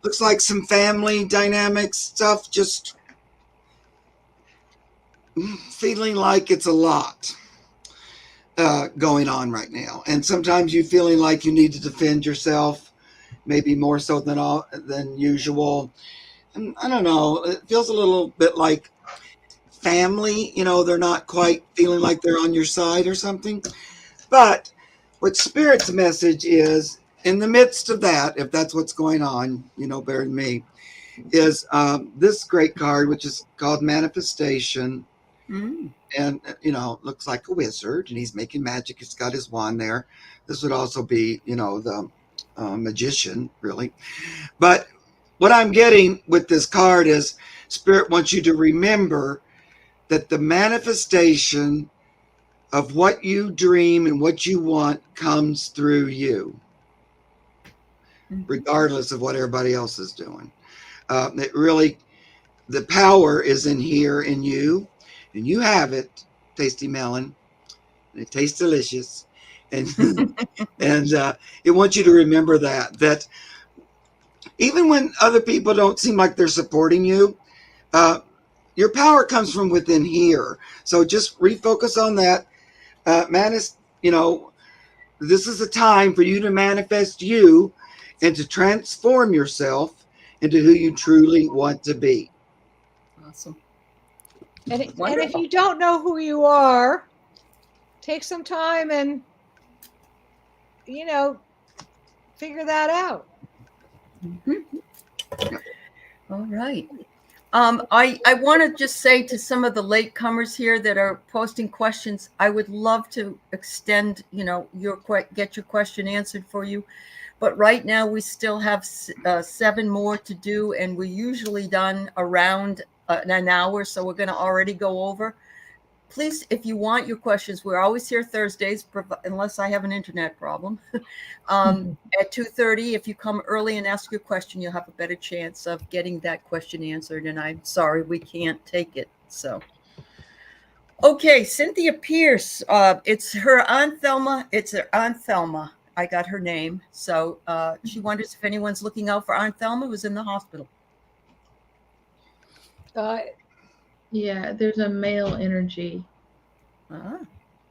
Looks like some family dynamics stuff, just feeling like it's a lot going on right now. And sometimes you feeling like you need to defend yourself, maybe more so than usual. And I don't know, it feels a little bit like family, they're not quite feeling like they're on your side or something. But what Spirit's message is, in the midst of that, if that's what's going on, bear with me, is this great card, which is called Manifestation. And, looks like a wizard, and he's making magic. He's got his wand there. This would also be, the magician, really. But what I'm getting with this card is Spirit wants you to remember that the manifestation of what you dream and what you want comes through you, regardless of what everybody else is doing. The power is in here in you, and you have it, Tasty Melon. It tastes delicious. And it wants you to remember that even when other people don't seem like they're supporting you, your power comes from within here. So just refocus on that. This is a time for you to manifest you and to transform yourself into who you truly want to be. Awesome. And if you don't know who you are, take some time and, figure that out. All right. I want to just say to some of the latecomers here that are posting questions, I would love to extend, get your question answered for you. But right now we still have 7 more to do, and we're usually done around an hour. So we're going to already go over. Please, if you want your questions, we're always here Thursdays, unless I have an internet problem. At 2:30, if you come early and ask your question, you'll have a better chance of getting that question answered. And I'm sorry, we can't take it. So, okay, Cynthia Pierce. It's her Aunt Thelma. It's her Aunt Thelma. I got her name. So she wonders if anyone's looking out for Aunt Thelma, who's in the hospital. Yeah, there's a male energy.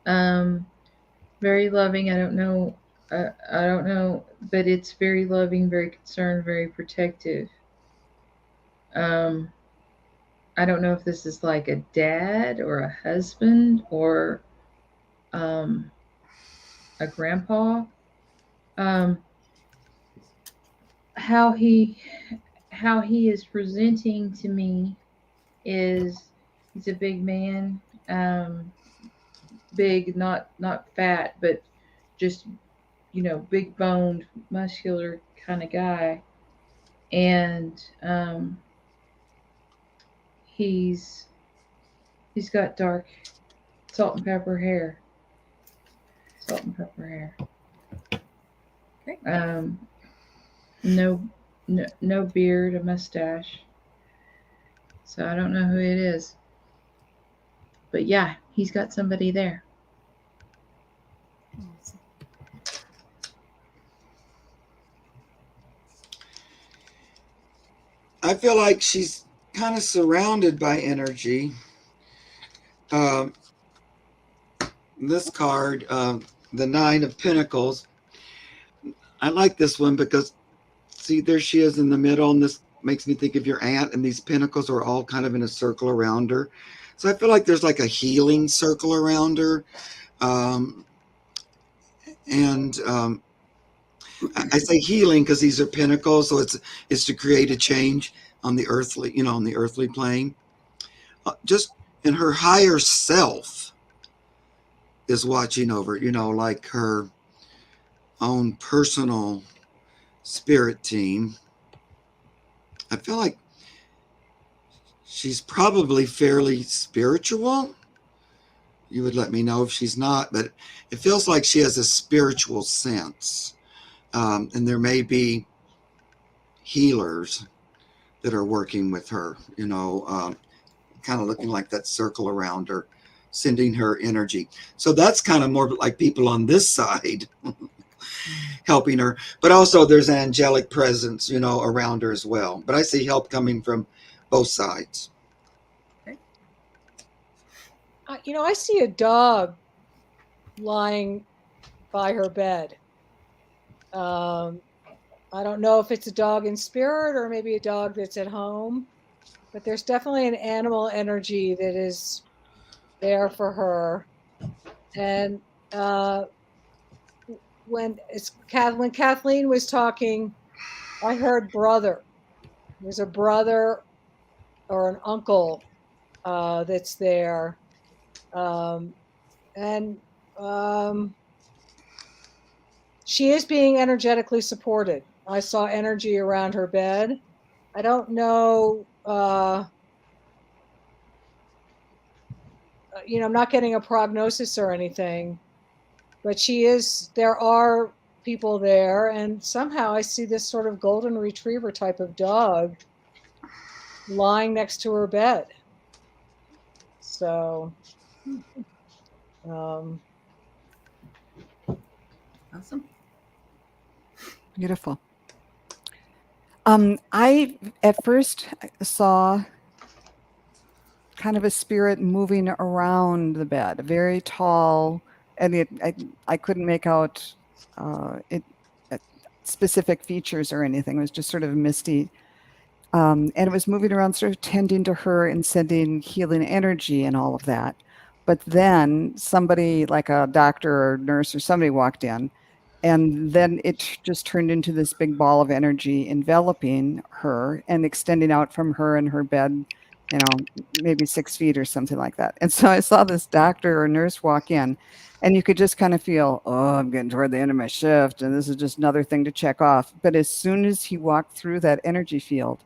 Very loving. I don't know, but it's very loving, very concerned, very protective. I don't know if this is like a dad or a husband or a grandpa. How he is presenting to me is he's a big man, big, not fat, but just big boned, muscular kind of guy, and he's got dark salt and pepper hair. No beard, a mustache. So I don't know who it is. But yeah, he's got somebody there. I feel like she's kind of surrounded by energy. Um, this card, the Nine of Pentacles, I like this one because, see, there she is in the middle, and this makes me think of your aunt, and these pentacles are all kind of in a circle around her. So I feel like there's like a healing circle around her. And I say healing because these are pentacles, so it's to create a change on the earthly, on the earthly plane. Just in her higher self is watching over, like her own personal spirit team. I feel like she's probably fairly spiritual. You would let me know if she's not, but it feels like she has a spiritual sense. And there may be healers that are working with her, kind of looking like that circle around her, sending her energy. So that's kind of more like people on this side helping her. But also there's an angelic presence, around her as well. But I see help coming from both sides. I see a dog lying by her bed. I don't know if it's a dog in spirit or maybe a dog that's at home, but there's definitely an animal energy that is there for her. And when Kathleen was talking, I heard brother. There's a brother or an uncle that's there. And she is being energetically supported. I saw energy around her bed. I don't know, I'm not getting a prognosis or anything, but there are people there, and somehow I see this sort of golden retriever type of dog lying next to her bed. So, Awesome. Beautiful. I at first saw kind of a spirit moving around the bed, very tall, and I couldn't make out specific features or anything. It was just sort of misty. And it was moving around, sort of tending to her and sending healing energy and all of that. But then somebody, like a doctor or nurse or somebody, walked in, and then it just turned into this big ball of energy enveloping her and extending out from her and her bed, maybe 6 feet or something like that. And so I saw this doctor or nurse walk in, and you could just kind of feel, oh, I'm getting toward the end of my shift, and this is just another thing to check off. But as soon as he walked through that energy field,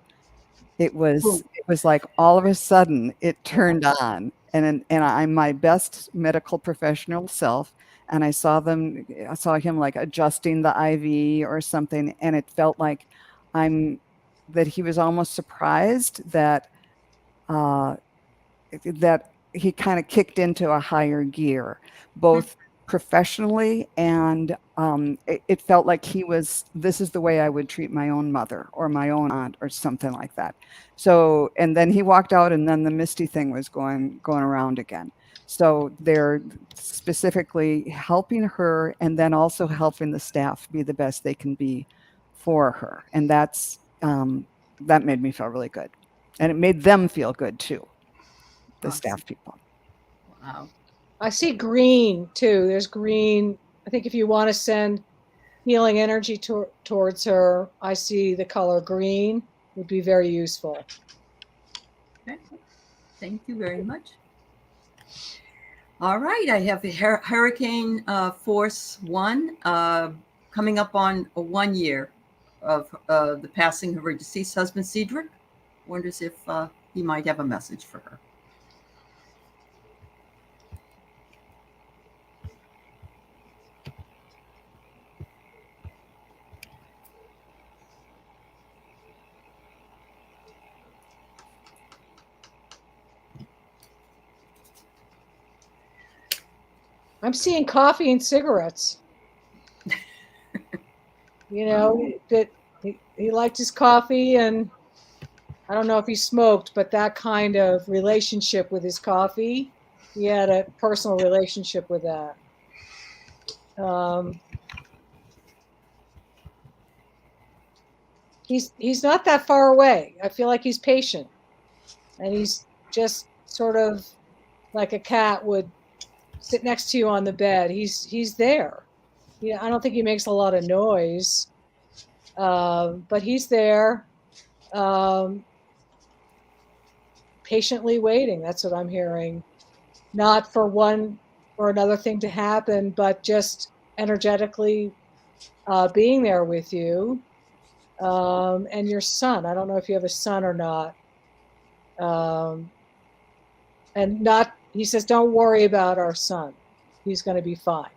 it was like all of a sudden it turned on, and I'm my best medical professional self, and I saw him like adjusting the IV or something, and it felt like that he was almost surprised that that he kind of kicked into a higher gear, both professionally and it felt like this is the way I would treat my own mother or my own aunt or something like that. So, and then he walked out, and then the misty thing was going around again. So they're specifically helping her and then also helping the staff be the best they can be for her. And that made me feel really good. And it made them feel good too, the Awesome. staff people. Wow. I see green too. There's green. I think if you want to send healing energy towards her, I see the color green would be very useful. Okay. Thank you very much. All right. I have Hurricane Force 1 coming up on 1 year of the passing of her deceased husband, Cedric. Wonders if he might have a message for her. I'm seeing coffee and cigarettes. That he liked his coffee, and I don't know if he smoked, but that kind of relationship with his coffee, he had a personal relationship with that. He's not that far away. I feel like he's patient, and he's just sort of like a cat would sit next to you on the bed. He's there. I don't think he makes a lot of noise, but he's there, patiently waiting. That's what I'm hearing. Not for one or another thing to happen, but just energetically being there with you. And your son. I don't know if you have a son or not. And not, he says, don't worry about our son. He's going to be fine.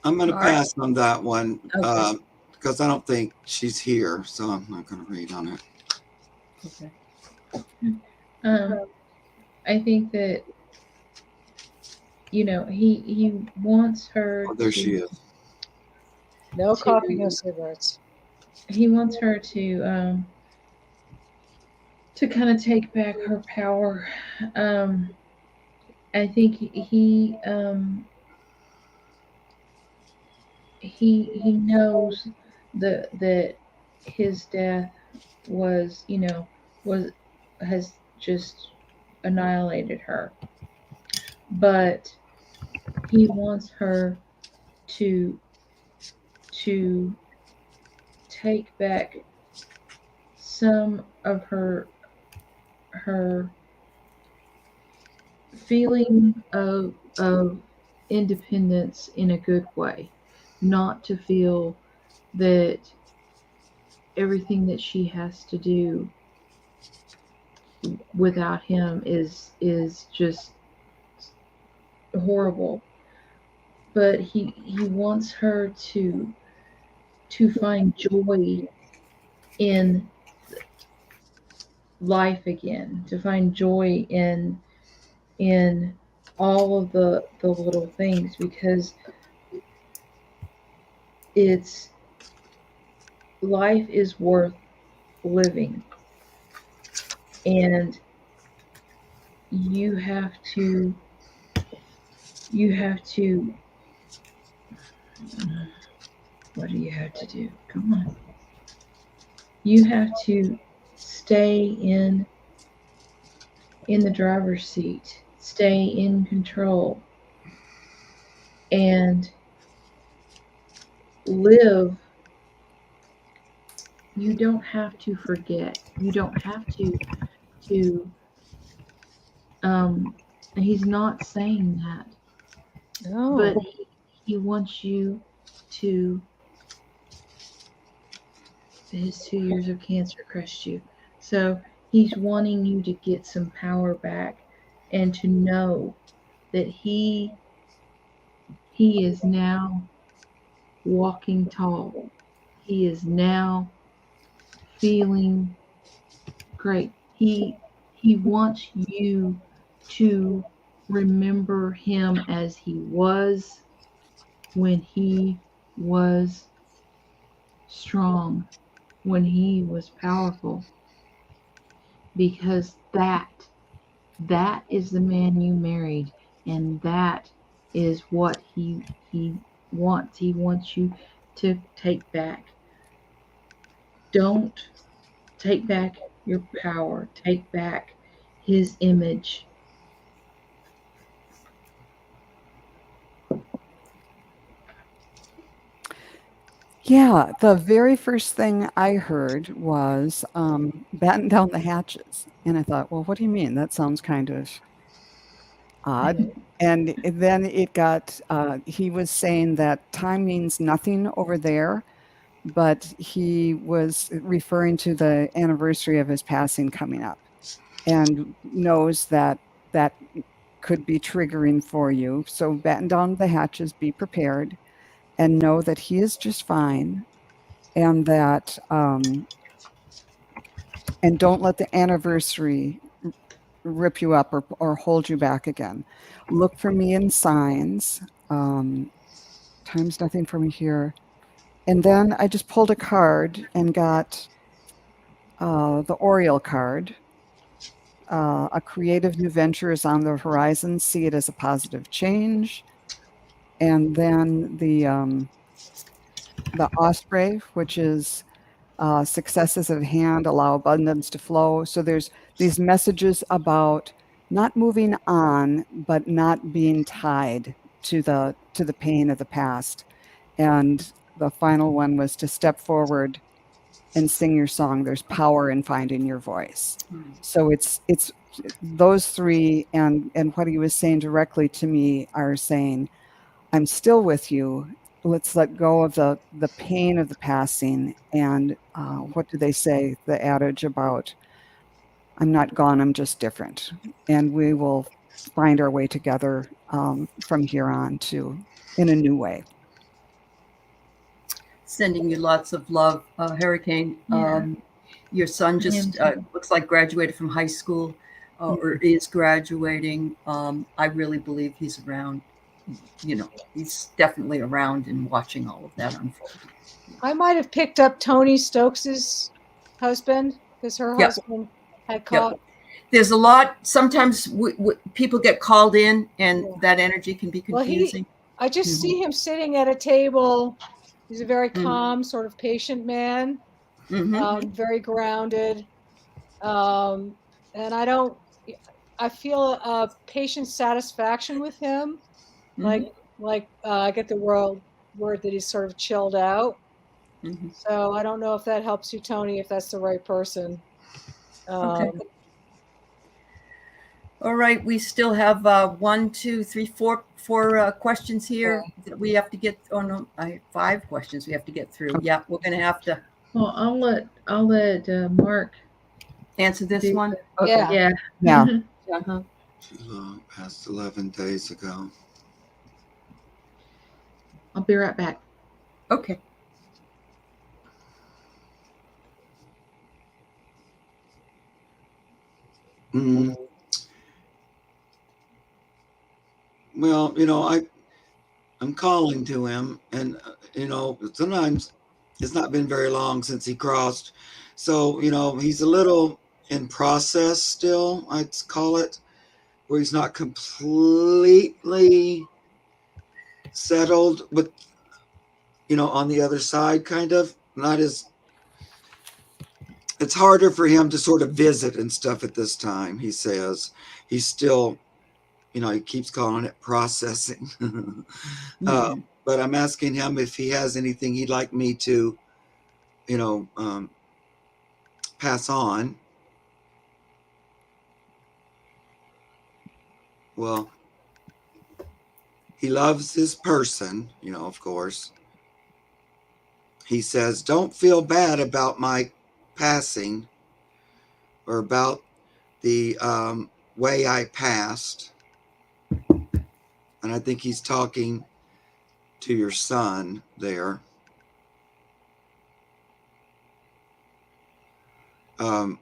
I'm going to All right. pass on that one Okay. because I don't think she's here, so I'm not going to read on it. Okay. I think that he wants her. Oh, there she is. No coffee, no cigarettes. He wants her to kind of take back her power. I think he knows that his death was has just annihilated her, but he wants her to take back some of her feeling of independence in a good way, not to feel that everything that she has to do without him is just horrible. But he wants her to find joy in life again, to find joy in all of the little things, because life is worth living, and you have to what do you have to do? Come on. You have to stay in the driver's seat, stay in control, and live. You don't have to forget. You don't have to he's not saying that. No. But he wants you to. His 2 years of cancer crushed you. So he's wanting you to get some power back and to know that he is now walking tall. He is now feeling great. He wants you to remember him as he was when he was strong, when he was powerful, because that is the man you married, and that is what he wants. He wants you to take back. Don't take back your power. Take back his image. Yeah, the very first thing I heard was batten down the hatches. And I thought, well, what do you mean? That sounds kind of odd. And then he was saying that time means nothing over there, but he was referring to the anniversary of his passing coming up. and knows that that could be triggering for you. So batten down the hatches, be prepared, and know that he is just fine, and that and don't let the anniversary rip you up or hold you back again. Look for me in signs. Time's nothing for me here. And then I just pulled a card and got the Oriole card. A creative new venture is on the horizon. See it as a positive change. And then the osprey, which is successes at hand, allow abundance to flow. So there's these messages about not moving on, but not being tied to the pain of the past. And the final one was to step forward and sing your song. There's power in finding your voice. So it's those three, and what he was saying directly to me are saying, I'm still with you. Let's let go of the pain of the passing. And what do they say? The adage about, I'm not gone, I'm just different. And we will find our way together from here on in a new way. Sending you lots of love, Hurricane. Yeah. Your son just looks like graduated from high school or is graduating. I really believe he's around. You know, he's definitely around and watching all of that unfold. I might have picked up Tony Stokes's husband because her Yep. husband had caught. There's a lot. Sometimes people get called in, and Yeah. that energy can be Well, confusing. I just see him sitting at a table. He's a very Mhm. calm, sort of patient man, Mhm. very grounded. And I feel a patient satisfaction with him. Mhm. Like I get the word that he's sort of chilled out. Mhm. So I don't know if that helps you, Tony, if that's the right person. Okay. All right, we still have 1, 2, 3, 4 questions here that we have to get. Oh no, I have 5 questions we have to get through. Yeah, we're going to have to Well, I'll let Mark answer this do one. the- Okay. Yeah. Yeah. Uh-huh. Too long, past 11 days ago. I'll be right back. Okay. Mm. Well, I'm calling to him, and sometimes it's not been very long since he crossed, so he's a little in process still, I'd call it, where he's not completely settled with on the other side, kind of not as. It's harder for him to sort of visit and stuff at this time. He says he's still, he keeps calling it processing. But I'm asking him if he has anything he'd like me to, pass on. Well, he loves his person, of course. He says, don't feel bad about my passing or about the way I passed. And I think he's talking to your son there. I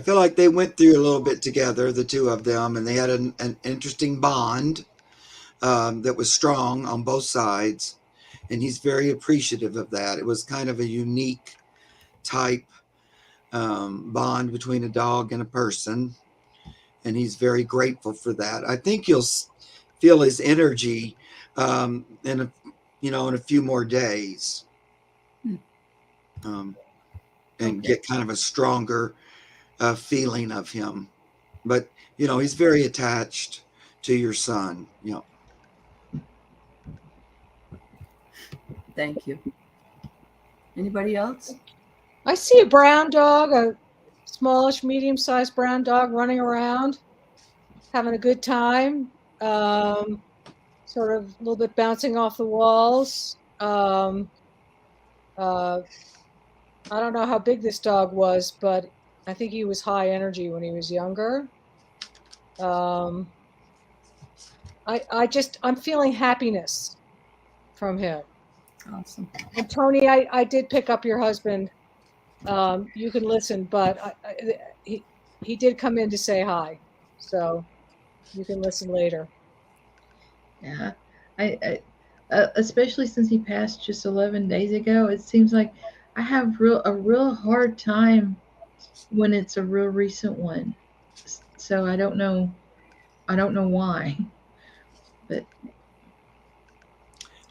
feel like they went through a little bit together, the two of them, and they had an interesting bond that was strong on both sides. And he's very appreciative of that. It was kind of a unique type bond between a dog and a person. And he's very grateful for that. I think you'll feel his energy in a few more days. And get kind of a stronger feeling of him. But he's very attached to your son. Thank you. Anybody else? I see a brown dog, a smallish, medium-sized brown dog running around, having a good time. Sort of a little bit bouncing off the walls. I don't know how big this dog was, but I think he was high energy when he was younger. I'm feeling happiness from him. Awesome. And Tony, I did pick up your husband. You can listen, but he did come in to say hi, so you can listen later. Yeah, I especially since he passed just 11 days ago, it seems like I have a real hard time when it's a real recent one. So I don't know why, but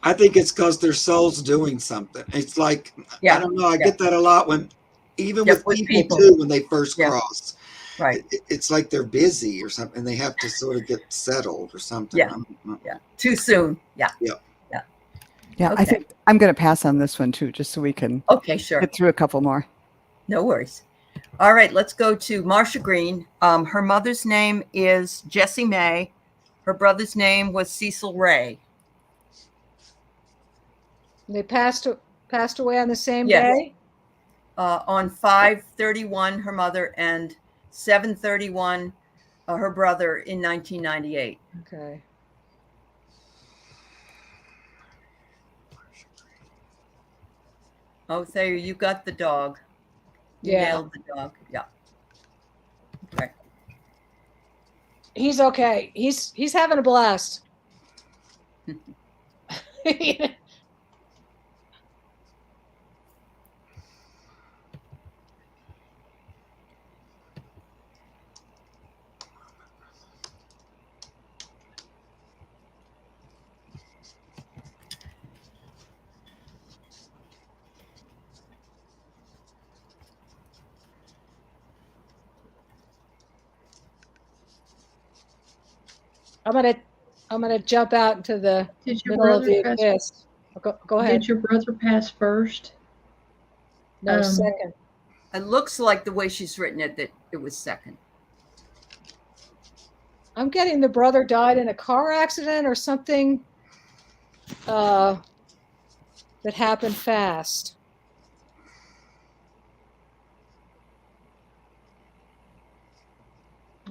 I think it's because their soul's doing something. It's like, I Yeah. don't know. I Yeah. get that a lot when, even Yep, with with people people. too, when they first Yeah. cross. Right. It's like they're busy or something. They have to sort of get settled or something. Yeah. Yeah. Too soon. Yeah. Yeah. Yeah. Yeah, Okay. I think I'm going to pass on this one too, just so we can Okay, sure. get through a couple more. No worries. All right, let's go to Marsha Green. Her mother's name is Jessie May. Her brother's name was Cecil Ray. They passed away on the same Yes. day. On 5/31, her mother, and 7/31, her brother in 1998. Okay. Oh, Thayer, you got the dog. You Yeah. nailed the dog. Yeah. Okay. He's okay. He's having a blast. I'm gonna jump out into the did your middle of brother the pass? abyss. Go ahead. Did your brother pass first? No, second. It looks like the way she's written it that it was second. I'm getting the brother died in a car accident or something that happened fast.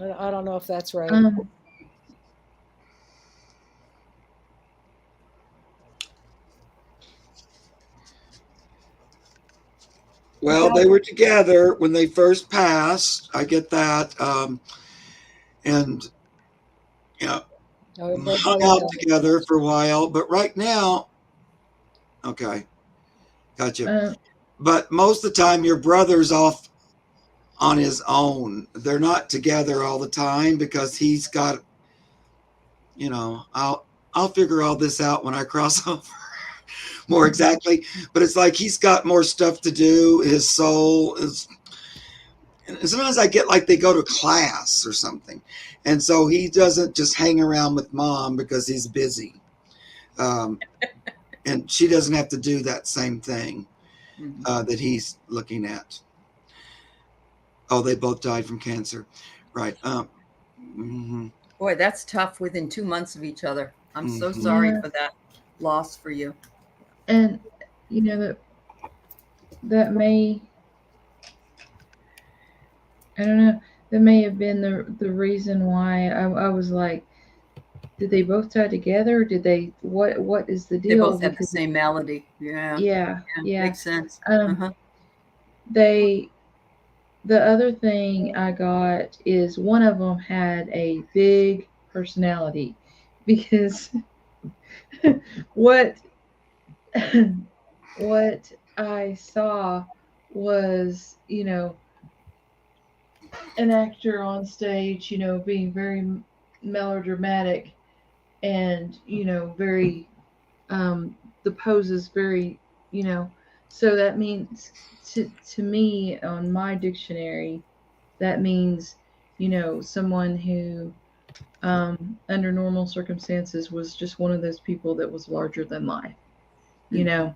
I don't know if that's right. Well, they were together when they first passed. I get that. And, you know, hung out together for a while. But right now, okay, gotcha. But most of the time, your brother's off on his own. They're not together all the time because he's got, I'll figure all this out when I cross over more exactly. But it's like he's got more stuff to do. His soul is. And sometimes I get like they go to class or something. And so he doesn't just hang around with mom because he's busy. And she doesn't have to do that same thing that he's looking at. Oh, they both died from cancer. Right. Boy, that's tough within 2 months of each other. I'm so sorry for that loss for you. And, that may, I don't know, that may have been the reason why I was like, did they both die together? Did they, what is the deal? They both have the same malady. Yeah. Makes sense. The other thing I got is one of them had a big personality because what I saw was, an actor on stage, being very melodramatic and, very, the poses very, so that means to me on my dictionary, that means, someone who, under normal circumstances was just one of those people that was larger than life, and,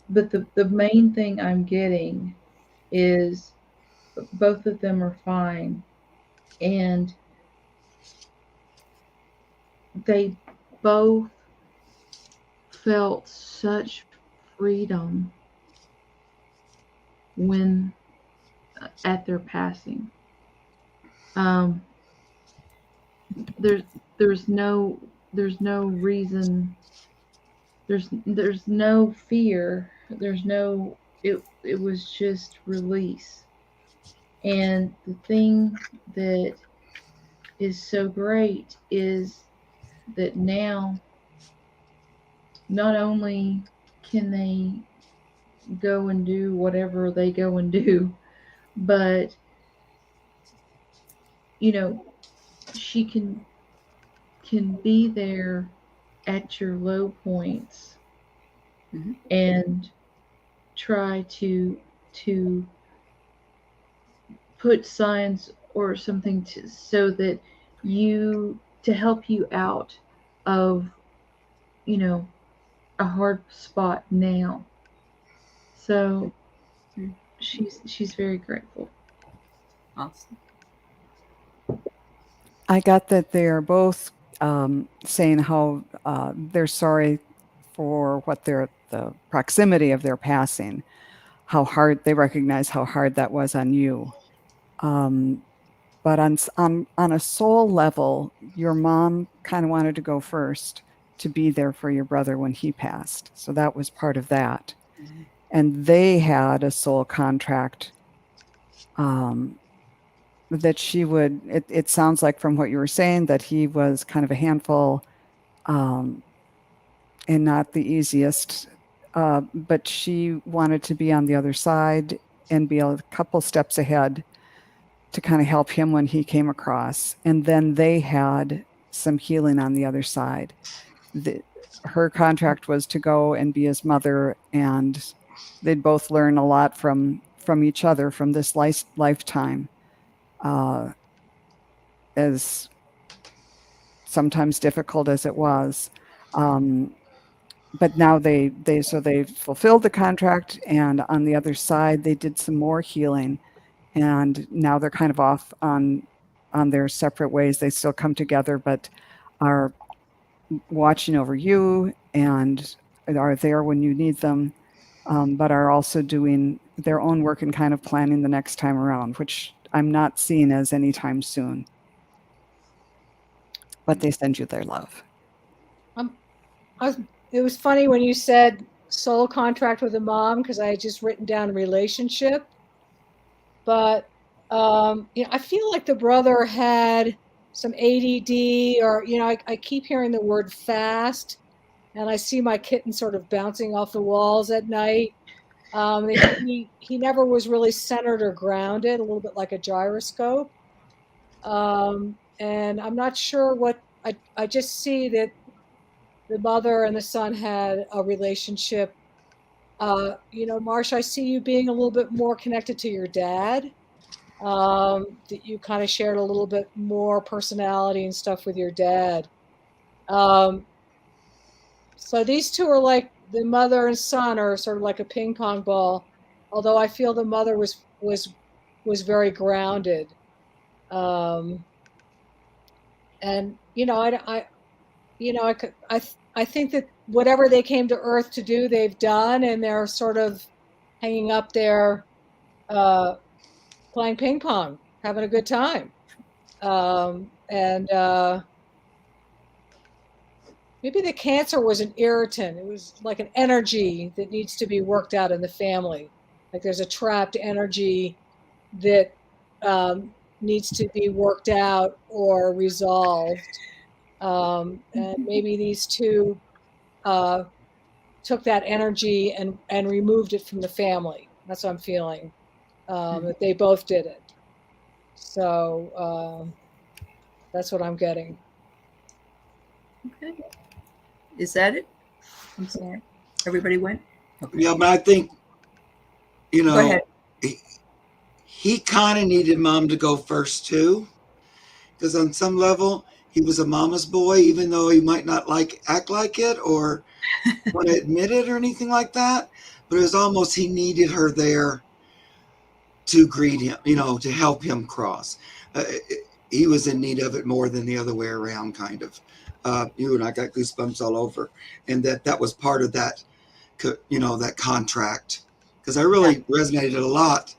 but the main thing I'm getting is both of them are fine, and they both felt such freedom when at their passing. Um, there's no reason. There's no fear. There's no. It was just release. And the thing that is so great is that now not only can they go and do whatever they go and do, but she can be there at your low points Mhm. and try to put signs or something so that to help you out of a hard spot now. So she's very grateful. Awesome. I got that they're both saying how they're sorry for what the proximity of their passing, how hard they recognize how hard that was on you. But on a soul level, your mom kind of wanted to go first to be there for your brother when he passed. So that was part of that. Mhm. And they had a soul contract that she would, it sounds like from what you were saying, that he was kind of a handful and not the easiest. But she wanted to be on the other side and be a couple steps ahead to kind of help him when he came across. And then they had some healing on the other side. Her contract was to go and be his mother, and they'd both learn a lot from each other from this lifetime, as sometimes difficult as it was. But now they fulfilled the contract, and on the other side they did some more healing, and now they're kind of off on their separate ways. They still come together, but are watching over you and are there when you need them, but are also doing their own work and kind of planning the next time around, which I'm not seeing as anytime soon. But they send you their love. It was funny when you said soul contract with a mom, because I had just written down relationship. But I feel like the brother had some ADD, or I keep hearing the word fast, and I see my kitten sort of bouncing off the walls at night. He never was really centered or grounded, a little bit like a gyroscope. And I'm not sure what I just see that the mother and the son had a relationship. Marsh, I see you being a little bit more connected to your dad. That you kind of shared a little bit more personality and stuff with your dad. So these two are like the mother and son are sort of like a ping pong ball, although I feel the mother was very grounded. Um, and I think that whatever they came to Earth to do, they've done, and they're sort of hanging up there, playing ping pong, having a good time. And maybe the cancer was an irritant. It was like an energy that needs to be worked out in the family. Like there's a trapped energy that needs to be worked out or resolved. And maybe these two took that energy and removed it from the family. That's what I'm feeling. That they both did it. So that's what I'm getting. Okay. Is that it? I'm sorry. Everybody went? Okay. Yeah, but I think, Go ahead. he kind of needed mom to go first too, because on some level he was a mama's boy, even though he might not act like it or want to admit it or anything like that. But it was almost he needed her there to greet him, to help him cross. He was in need of it more than the other way around, kind of. you and I got goosebumps all over, and that was part of that, that contract, because I really resonated a lot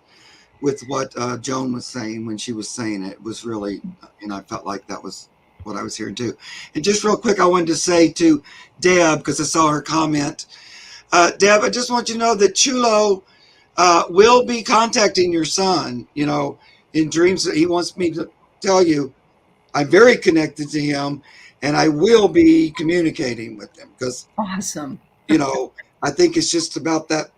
with what Joan was saying when she was saying it. It was really, I felt like that was what I was hearing too. And just real quick, I wanted to say to Deb, because I saw her comment, Deb, I just want you to know that Chulo will be contacting your son, in dreams. He wants me to tell you I'm very connected to him, and I will be communicating with him, because, Awesome. I think it's just about that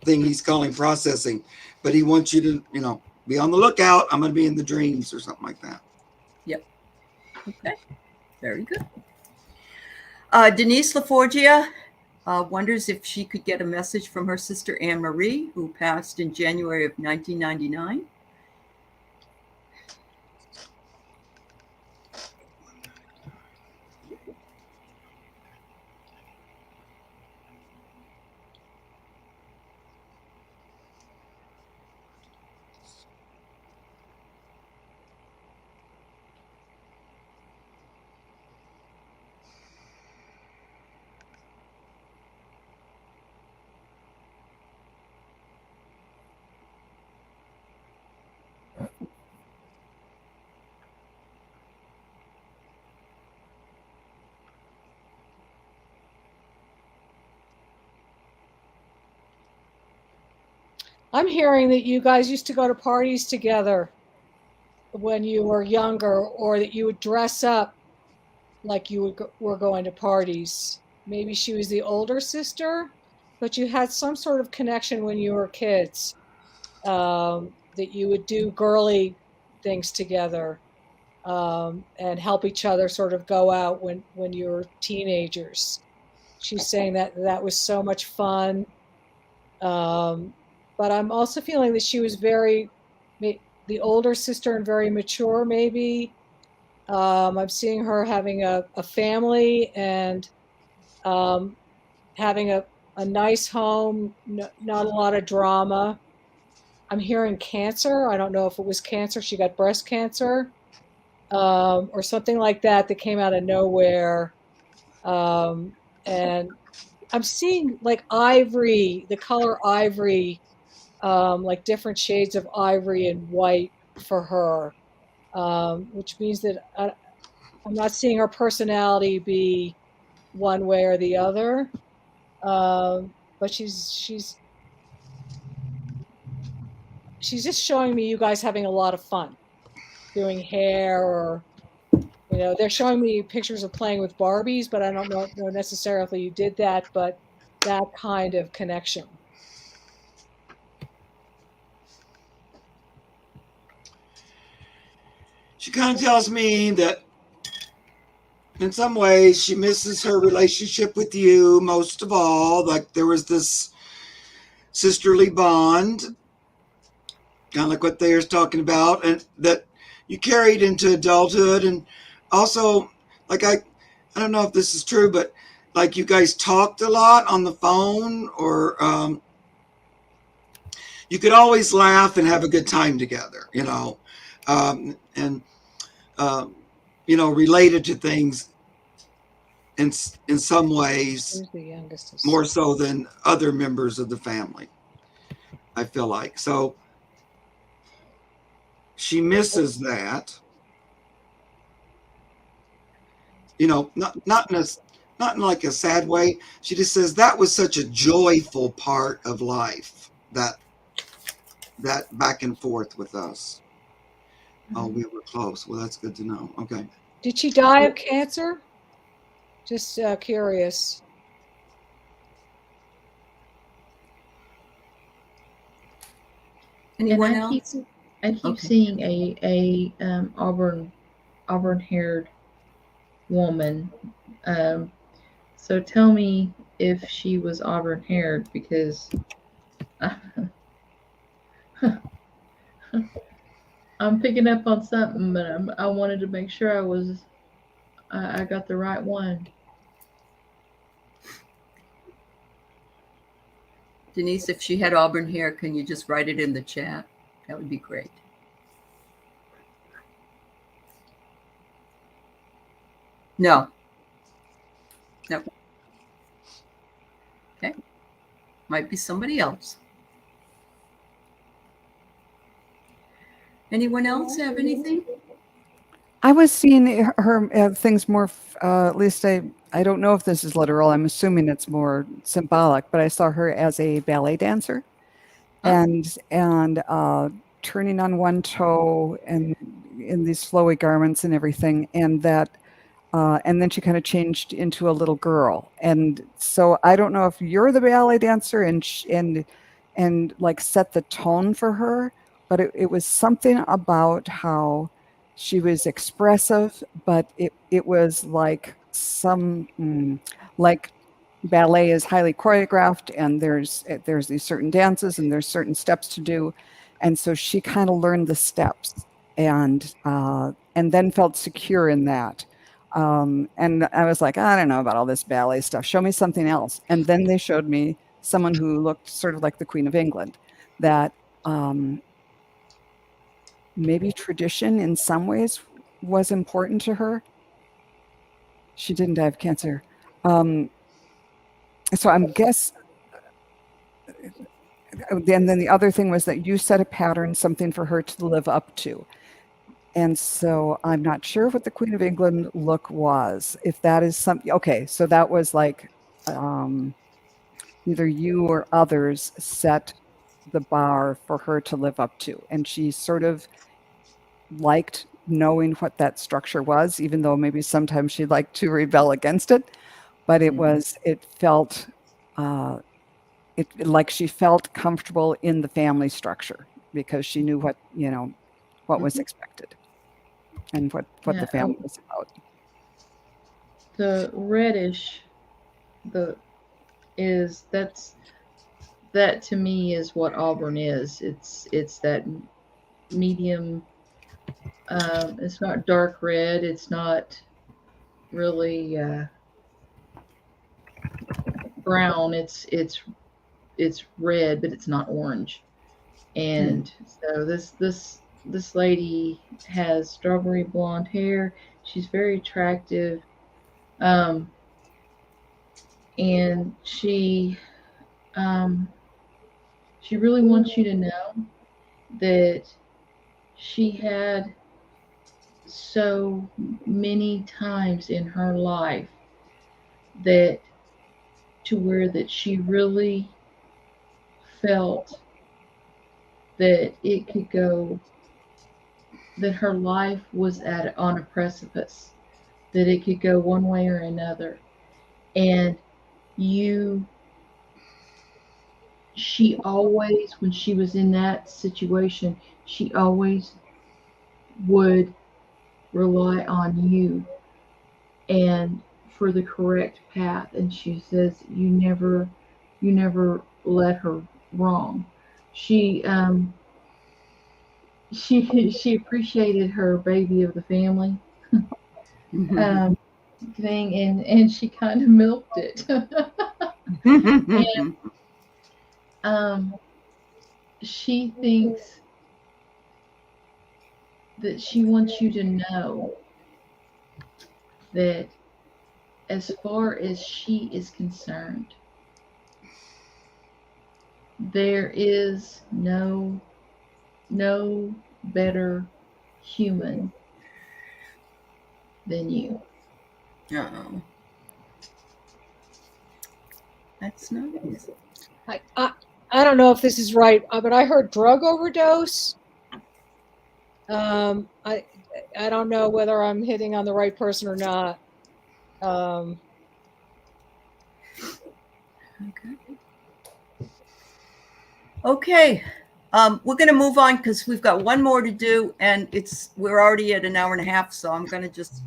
thing he's calling processing, but he wants you to, be on the lookout. I'm going to be in the dreams or something like that. Yep. Okay. Very good. Denise LaForgia wonders if she could get a message from her sister Anne Marie, who passed in January of 1999. I'm hearing that you guys used to go to parties together when you were younger, or that you would dress up like you were going to parties. Maybe she was the older sister, but you had some sort of connection when you were kids, that you would do girly things together, and help each other sort of go out when you were teenagers. She's saying that was so much fun. But I'm also feeling that she was the older sister and very mature, maybe. I'm seeing her having a family and having a nice home, not a lot of drama. I'm hearing cancer. I don't know if it was cancer. She got breast cancer, or something like that came out of nowhere. And I'm seeing like ivory, the color ivory, like different shades of ivory and white for her, which means that I'm not seeing her personality be one way or the other. But she's just showing me you guys having a lot of fun doing hair, or they're showing me pictures of playing with Barbies, but I don't know necessarily you did that, but that kind of connection. She kind of tells me that in some ways she misses her relationship with you most of all. Like there was this sisterly bond, kind of like what Thayer's talking about, and that you carried into adulthood. And also, like I don't know if this is true, but like you guys talked a lot on the phone, or you could always laugh and have a good time together, and related to things in some ways Who's the youngest? more so than other members of the family, I feel like. So she misses that, not in like a sad way. She just says that was such a joyful part of life, that back and forth with us. Oh, we were close. Well, that's good to know. Okay. Did she die of cancer? Just curious. Anyone And else? I keep Okay. seeing a auburn haired woman. So tell me if she was auburn haired, because I'm picking up on something, but I wanted to make sure I got the right one. Denise, if she had auburn hair, can you just write it in the chat? That would be great. No. No. Okay. Might be somebody else. Anyone else have anything? I was seeing her things more, at least I don't know if this is literal. I'm assuming it's more symbolic, but I saw her as a ballet dancer Huh? and turning on one toe and in these flowy garments and everything. And then she kind of changed into a little girl. And so I don't know if you're the ballet dancer and like set the tone for her, but it was something about how she was expressive, but it was like like ballet is highly choreographed and there's these certain dances and there's certain steps to do. And so she kind of learned the steps and then felt secure in that. And I was like, I don't know about all this ballet stuff. Show me something else. And then they showed me someone who looked sort of like the Queen of England, that maybe tradition in some ways was important to her. She didn't die of cancer. So I'm guess. And then the other thing was that you set a pattern, something for her to live up to. And so I'm not sure what the Queen of England look was. If that is something, okay, so that was like either you or others set the bar for her to live up to. And she sort of liked knowing what that structure was, even though maybe sometimes she'd like to rebel against it. But it felt like she felt comfortable in the family structure because she knew what was expected and what Yeah, the family was about. the reddish, that to me is what Auburn is. It's that medium. It's not dark red. It's not really brown. It's red, but it's not orange. And so this lady has strawberry blonde hair. She's very attractive, and she really wants you to know that she had so many times in her life that to where that she really felt that it could go, that her life was on a precipice, that it could go one way or another. And she always, when she was in that situation, she always would rely on you and for the correct path. And she says you never led her wrong. She appreciated her baby of the family thing, and she kind of milked it. And she thinks that she wants you to know that as far as she is concerned, there is no better human than you. Uh-oh. That's nice. I don't know if this is right, but I heard drug overdose. I don't know whether I'm hitting on the right person or not. Okay. We're going to move on because we've got one more to do, and we're already at an hour and a half. So I'm going to just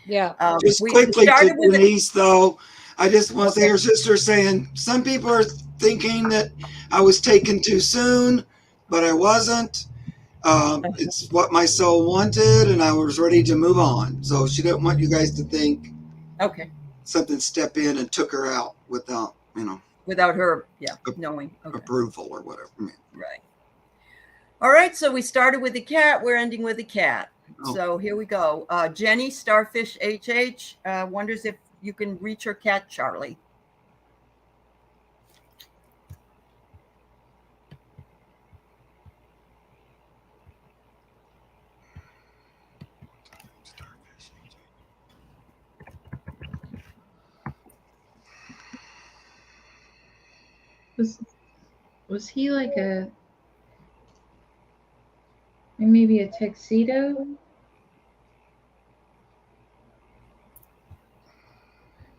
just quickly to Denise, though. I just want to say her sister saying some people are thinking that I was taken too soon, but I wasn't. It's what my soul wanted, and I was ready to move on. So she didn't want you guys to think something stepped in and took her out without her knowing approval or whatever. Right. All right. So we started with the cat. We're ending with the cat. So here we go. Jenny Starfish HH wonders if you can reach her cat, Charlie. Was he like maybe a tuxedo?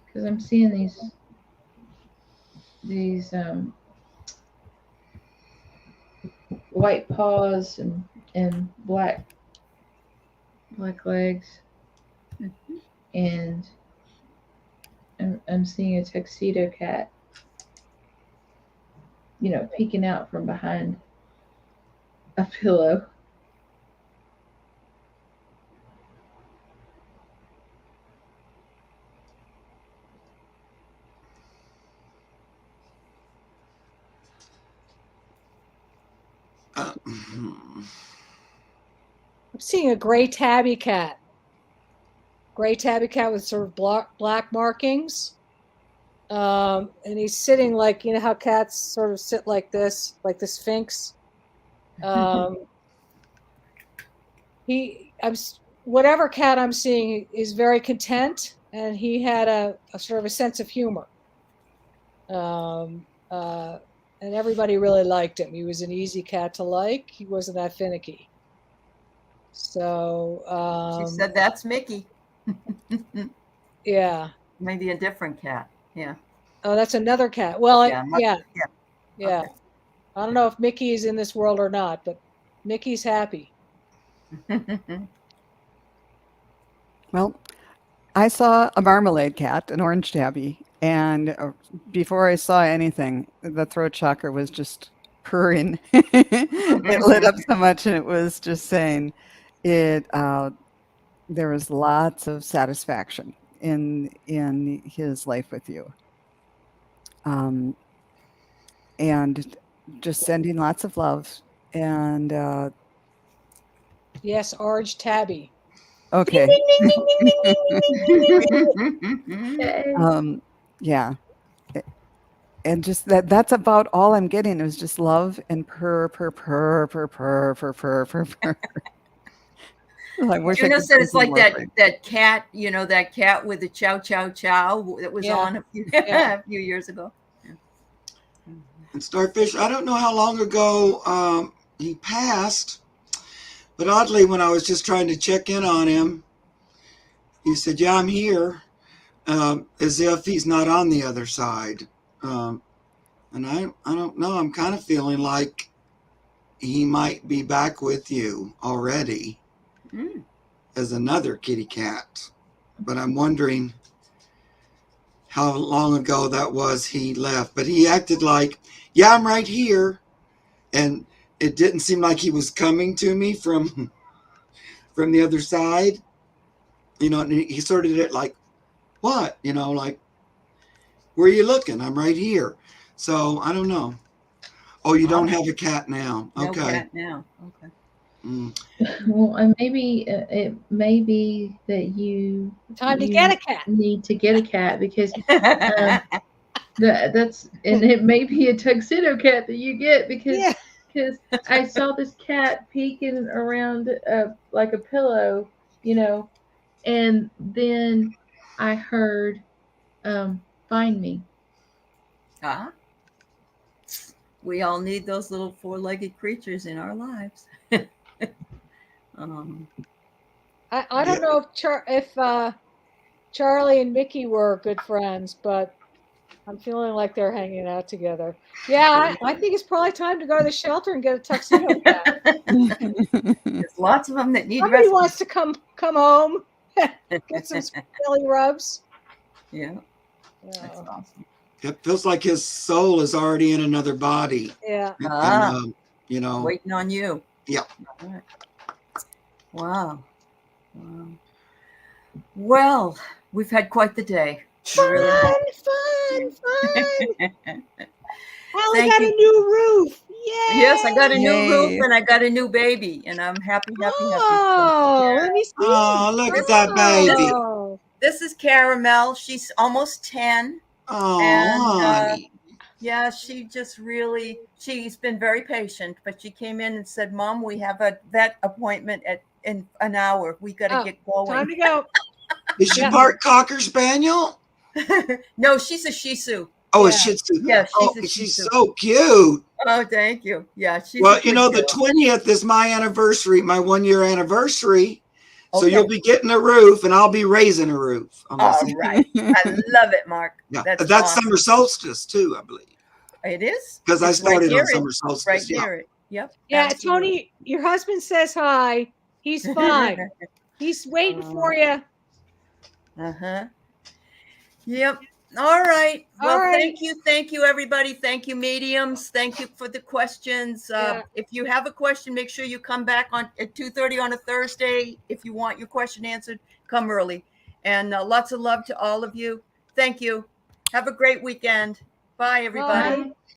Because I'm seeing these white paws and black legs, and I'm seeing a tuxedo cat, peeking out from behind a pillow. I'm seeing a gray tabby cat. Gray tabby cat with sort of black markings. And he's sitting like, how cats sort of sit like this, like the Sphinx. Whatever cat I'm seeing is very content, and he had a sort of a sense of humor. And everybody really liked him. He was an easy cat to like. He wasn't that finicky. So She said that's Mickey. Yeah. Maybe a different cat. Yeah. Oh, that's another cat. Well, yeah. Okay. I don't know if Mickey is in this world or not, but Mickey's happy. Well, I saw a marmalade cat, an orange tabby, and before I saw anything, the throat chakra was just purring. It lit up so much, and it was just saying it. There was lots of satisfaction in his life with you, and just sending lots of love. And yes, orange tabby. Okay. Yeah. And just that's about all I'm getting. It was just love and purr. I wish Juno I could said say it's like more that for you. that cat, that cat with the chow chow chow that was on a few years ago. Yeah. And Starfish, I don't know how long ago he passed, but oddly, when I was just trying to check in on him, he said, "Yeah, I'm here," as if he's not on the other side. And I don't know. I'm kind of feeling like he might be back with you already as another kitty cat. But I'm wondering how long ago that was he left. But he acted like, "Yeah, I'm right here." And it didn't seem like he was coming to me from the other side. And he sort of did it like, "What?" Like, "Where are you looking? I'm right here." So I don't know. Oh, you don't have a cat now. No Okay. cat now. Okay. Well, and maybe it may be that you Time to get a cat. need to get a cat, because that's, and it may be a tuxedo cat that you get, because I saw this cat peeking around like a pillow, and then I heard "find me." We all need those little four-legged creatures in our lives. I don't know if Charlie and Mickey were good friends, but I'm feeling like they're hanging out together. Yeah, I think it's probably time to go to the shelter and get a tuxedo cat. There's lots of them that need Somebody rescue. wants to come home, get some belly rubs. Yeah, that's awesome. It feels like his soul is already in another body. Yeah. And, waiting on you. Yeah. All right. Wow. Well, we've had quite the day. Fun. Ellie got a new roof. Yay! Yes, I got a new roof and I got a new baby, and I'm happy. Oh, let me see. Oh, look at that baby. This is Caramel. She's almost 10. Oh, And honey. yeah, she's been very patient, but she came in and said, Mom, we have a vet appointment in an hour. We got to Oh, get Time going. to go. Is she Yeah. part Cocker Spaniel? No, she's a Shih Tzu. Oh, a Yeah. Shih Tzu. Yeah, Oh, she's a Shih she's Tzu. so cute. Oh, thank you. Yeah, she's Well, a good girl. the 20th is my anniversary, my 1-year anniversary. So Okay. you'll be getting a roof, and I'll be raising a roof. On All this. right. I love it, Mark. Yeah, That's that's awesome. summer solstice too, I believe, It is? because I It's right started near on summer it. solstice. Right Yeah. near it. Yep. Yeah, absolutely. Tony, your husband says hi. He's fine. He's waiting for you. Uh-huh. Yep. All right. Well, All right. thank you, everybody. Thank you, mediums. Thank you for the questions. Yeah. If you have a question, make sure you come back on at 2:30 on a Thursday. If you want your question answered, come early. And lots of love to all of you. Thank you. Have a great weekend. Bye, everybody. Bye.